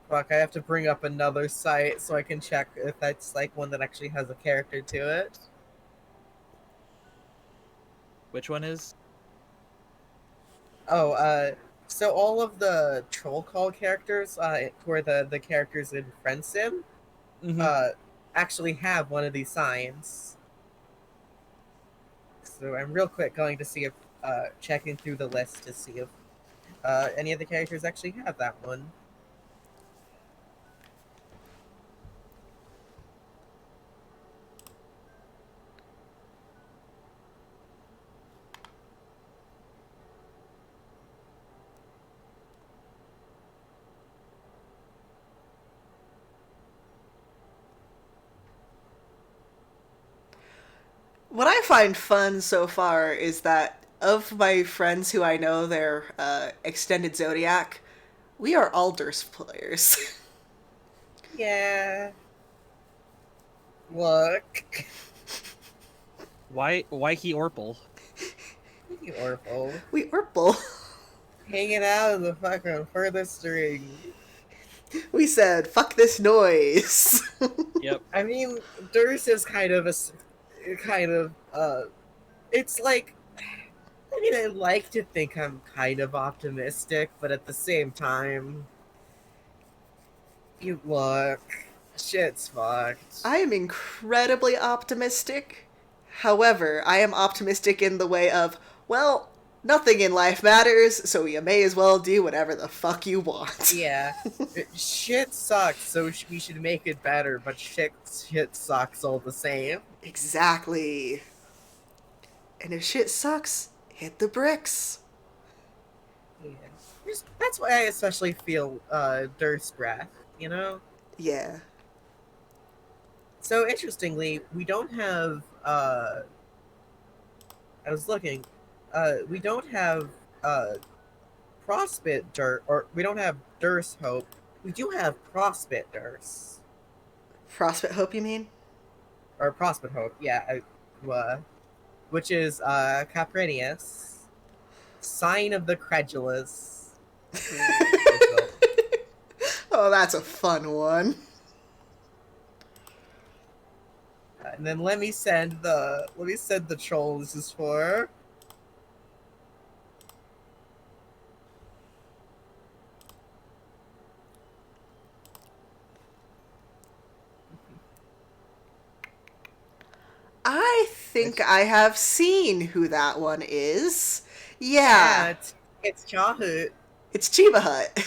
Fuck, I have to bring up another site so I can check if that's like one that actually has a character to it. Which one is? Oh, so all of the troll call characters, who are the characters in Friend Sim, Mm-hmm. uh, actually have one of these signs. So I'm real quick going to see if, checking through the list to see if, any of the characters actually have that one. What I find fun so far is that of my friends who I know their extended zodiac, we are all Durst players. Yeah. Look. Why he Orpal? You Orphle. We Urple. Hanging out in the fucking furthest string. We said, fuck this noise. Yep. I mean, Durst is kind of it's like, I mean, I like to think I'm kind of optimistic, but at the same time, you look, shit's fucked. I am incredibly optimistic. However, I am optimistic in the way of, well, nothing in life matters, so you may as well do whatever the fuck you want. Yeah, shit sucks, so we should make it better, but shit sucks all the same. Exactly. And if shit sucks, hit the bricks. Yeah. That's why I especially feel Durst breath, you know? Yeah. So interestingly, we don't have I was looking, we don't have Prospit Dirt, or we don't have Durst Hope. We do have Prospit Durst. Frostbite Hope, you mean? Or Prospit Hope, yeah. Which is Caprinius, Sign of the Credulous. Oh, that's a fun one. And then let me send the troll this is for. I think Which, I have seen who that one is. yeah, Yeah, it's Chahut. it's Chiba Hut.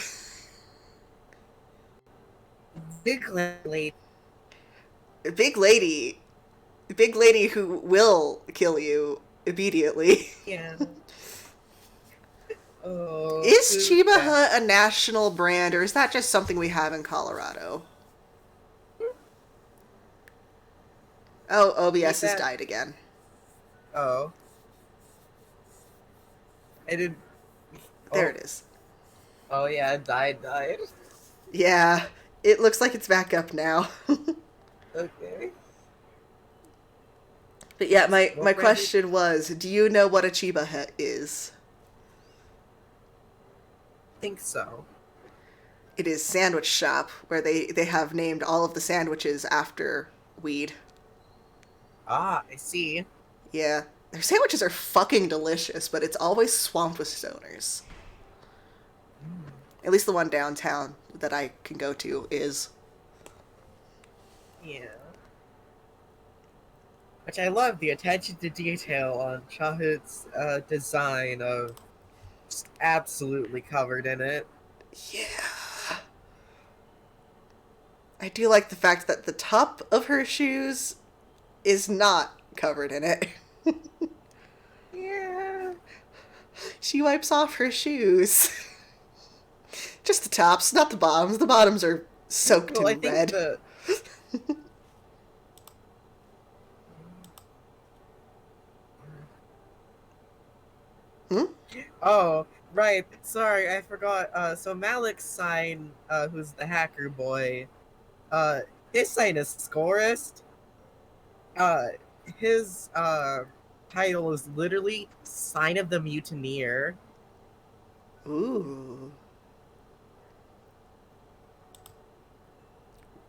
Big lady. Big lady. Big lady who will kill you immediately. Yeah. Oh, Is too Chiba bad. Hut a national brand, or is that just something we have in Colorado? Oh, Keep OBS has that. died again. Oh. I didn't. There Oh. it is. Oh yeah, died. Yeah, it looks like it's back up now. Okay. But yeah, my What brand did... question was, do you know what a Chiba Hut is? think so. It is sandwich shop where they have named all of the sandwiches after weed. Ah, I see. Yeah, their sandwiches are fucking delicious, but it's always swamped with stoners. Mm, At least the one downtown that I can go to is. yeah. Which I love the attention to detail on Shahid's design of just absolutely covered in it. Yeah. I do like the fact that the top of her shoes is not covered in it. Yeah. She wipes off her shoes. Just the tops, not the bottoms. The bottoms are soaked Well, I in think red. the Hmm? oh right, sorry, I forgot. So Malik's sign, who's the hacker boy, uh, his sign is scorist. Uh, his title is literally Sign of the Mutineer. Ooh.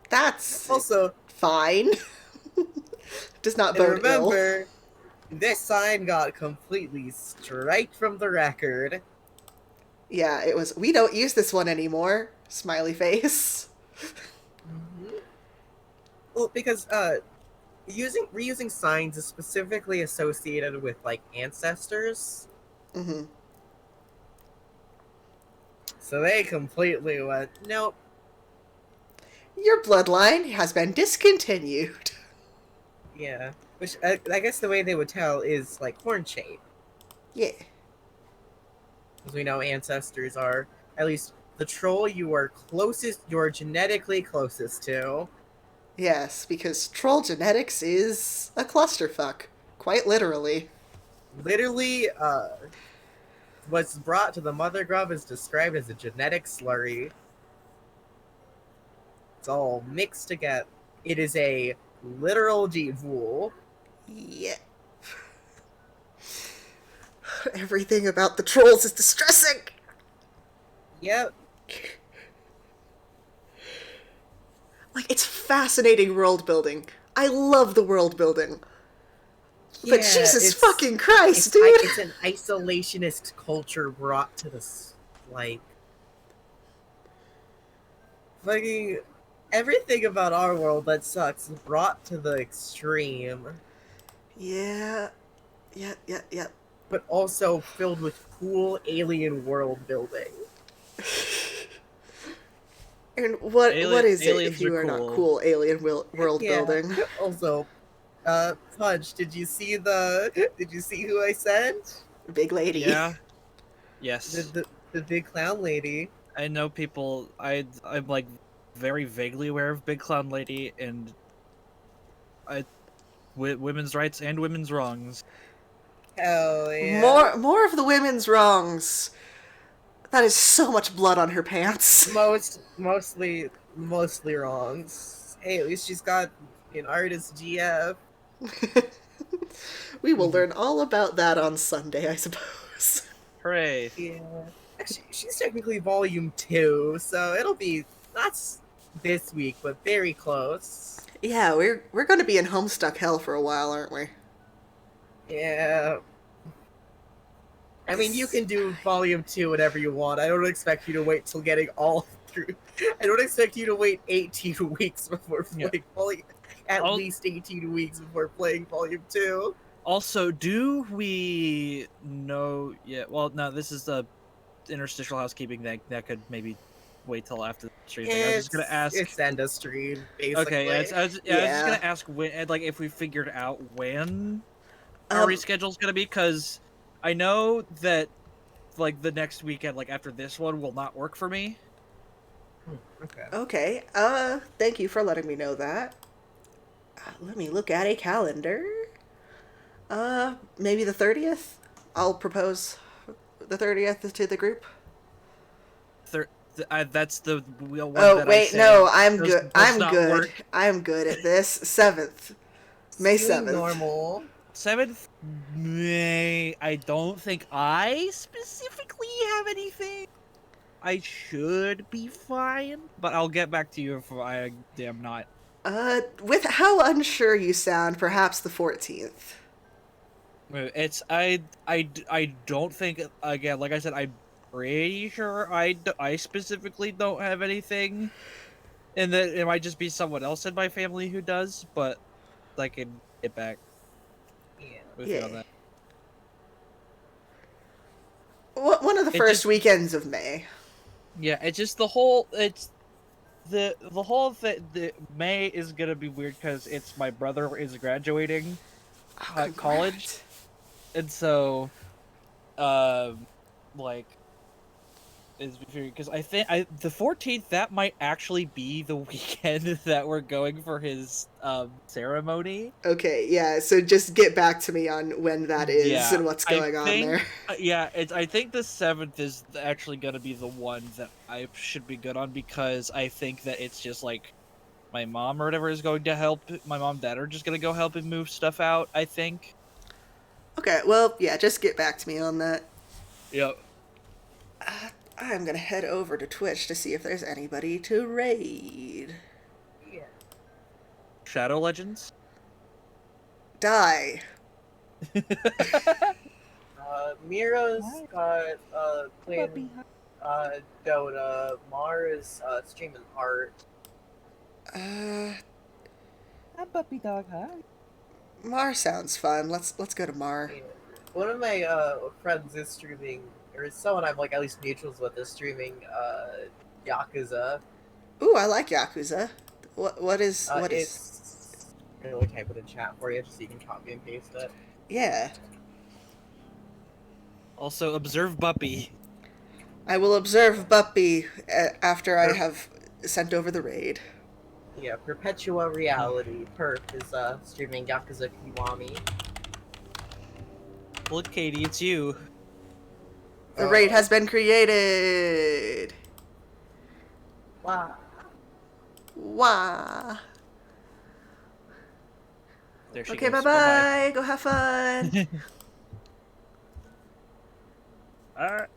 That's Also, fine. Does not and bode ill. remember, this sign got completely striked from the record. Yeah, it was. We don't use this one anymore. Smiley face. Mm-hmm. Well, because reusing signs is specifically associated with like ancestors, Mm-hmm. so they completely went nope. Your bloodline has been discontinued. Yeah, which I guess the way they would tell is like horn shape, Yeah. as we know ancestors are at least the troll you are genetically closest to. Yes, because troll genetics is a clusterfuck. Quite literally. Literally, what's brought to the mother grub is described as a genetic slurry. It's all mixed together. It is a literal G-Vool. Yeah. Everything about the trolls is distressing. Yep. Like, it's fascinating world building. I love the world building. Yeah, But Jesus it's fucking Christ, dude! it's an isolationist culture brought to this, like, fucking everything about our world that sucks is brought to the extreme, Yeah. Yeah. but also filled with cool alien world building. And what is it if aliens you are are not cool. cool alien world Yeah. building? Also, Punch, did you see who I sent? Big lady. Yeah. Yes. The big clown lady. I know people. I'm like very vaguely aware of Big Clown Lady and women's rights and women's wrongs. Hell yeah. More of the women's wrongs. That is so much blood on her pants. Mostly wrongs. Hey, at least she's got an artist GF. We will learn all about that on Sunday, I suppose. Hooray! Yeah. Actually, she's technically volume 2, so it'll be not this week, but very close. Yeah, we're going to be in Homestuck hell for a while, aren't we? Yeah. I mean, you can do volume 2 whenever you want. I don't expect you to wait till getting all through. I don't expect you to wait 18 weeks before playing volume. At least 18 weeks before playing volume 2. Also, do we know yet? Well, no, this is the interstitial housekeeping that could maybe wait till after the stream. I was just gonna ask. It's end of stream, basically. Okay, I was just gonna ask when, like, if we figured out when. our Um, reschedule's gonna be, because I know that like the next weekend, like after this one, will not work for me. Okay. okay. Thank you for letting me know that. Let me look at a calendar. Maybe the 30th? I'll propose the 30th to the group. That's the one Oh, that I wait, say no, I'm does good. does I'm not good. work. I'm good at this. 7th. May Doing 7th. normal. 7th May. I don't think I specifically have anything. I should be fine, but I'll get back to you if I am not. With how unsure you sound, perhaps the 14th. It's I don't think, again, like I said, I'm pretty sure I specifically don't have anything, and that it might just be someone else in my family who does, but I can get back Yeah. with you on Yeah. that. One of the It first just weekends of May. Yeah, it's just the whole it's the whole thing. The May is gonna be weird because it's my brother is graduating Oh, college, congrats. and so um like is because I think the 14th, that might actually be the weekend that we're going for his ceremony. Okay, yeah, so just get back to me on when that is Yeah, and what's I going on think there. yeah, I think the 7th is actually gonna be the one that I should be good on, because I think that it's just like my mom or whatever is going to help. My mom and dad are just gonna go help him move stuff out, I think. Okay, well, yeah, just get back to me on that. Yep. I'm gonna head over to Twitch to see if there's anybody to raid. Yeah. Shadow Legends. Die. Mira's got Puppy. playing Dota. Mars streaming art. Uh, Hi, puppy dog. Hi. Mar sounds fun. Let's go to Mar. Yeah. One of my friends is streaming, or someone I'm like at least mutuals with is streaming Yakuza. Ooh, I like Yakuza. What is? It's really type it in chat for you just so you can copy and paste it. Yeah, Also, observe Buppy. I will observe Buppy after I Per- have sent over the raid. yeah, Perpetua Reality. Perp is streaming Yakuza Kiwami. Look, Katie, it's you. The raid has been created. Wow. There Wah. she Okay, goes. bye bye. Go have fun. All right.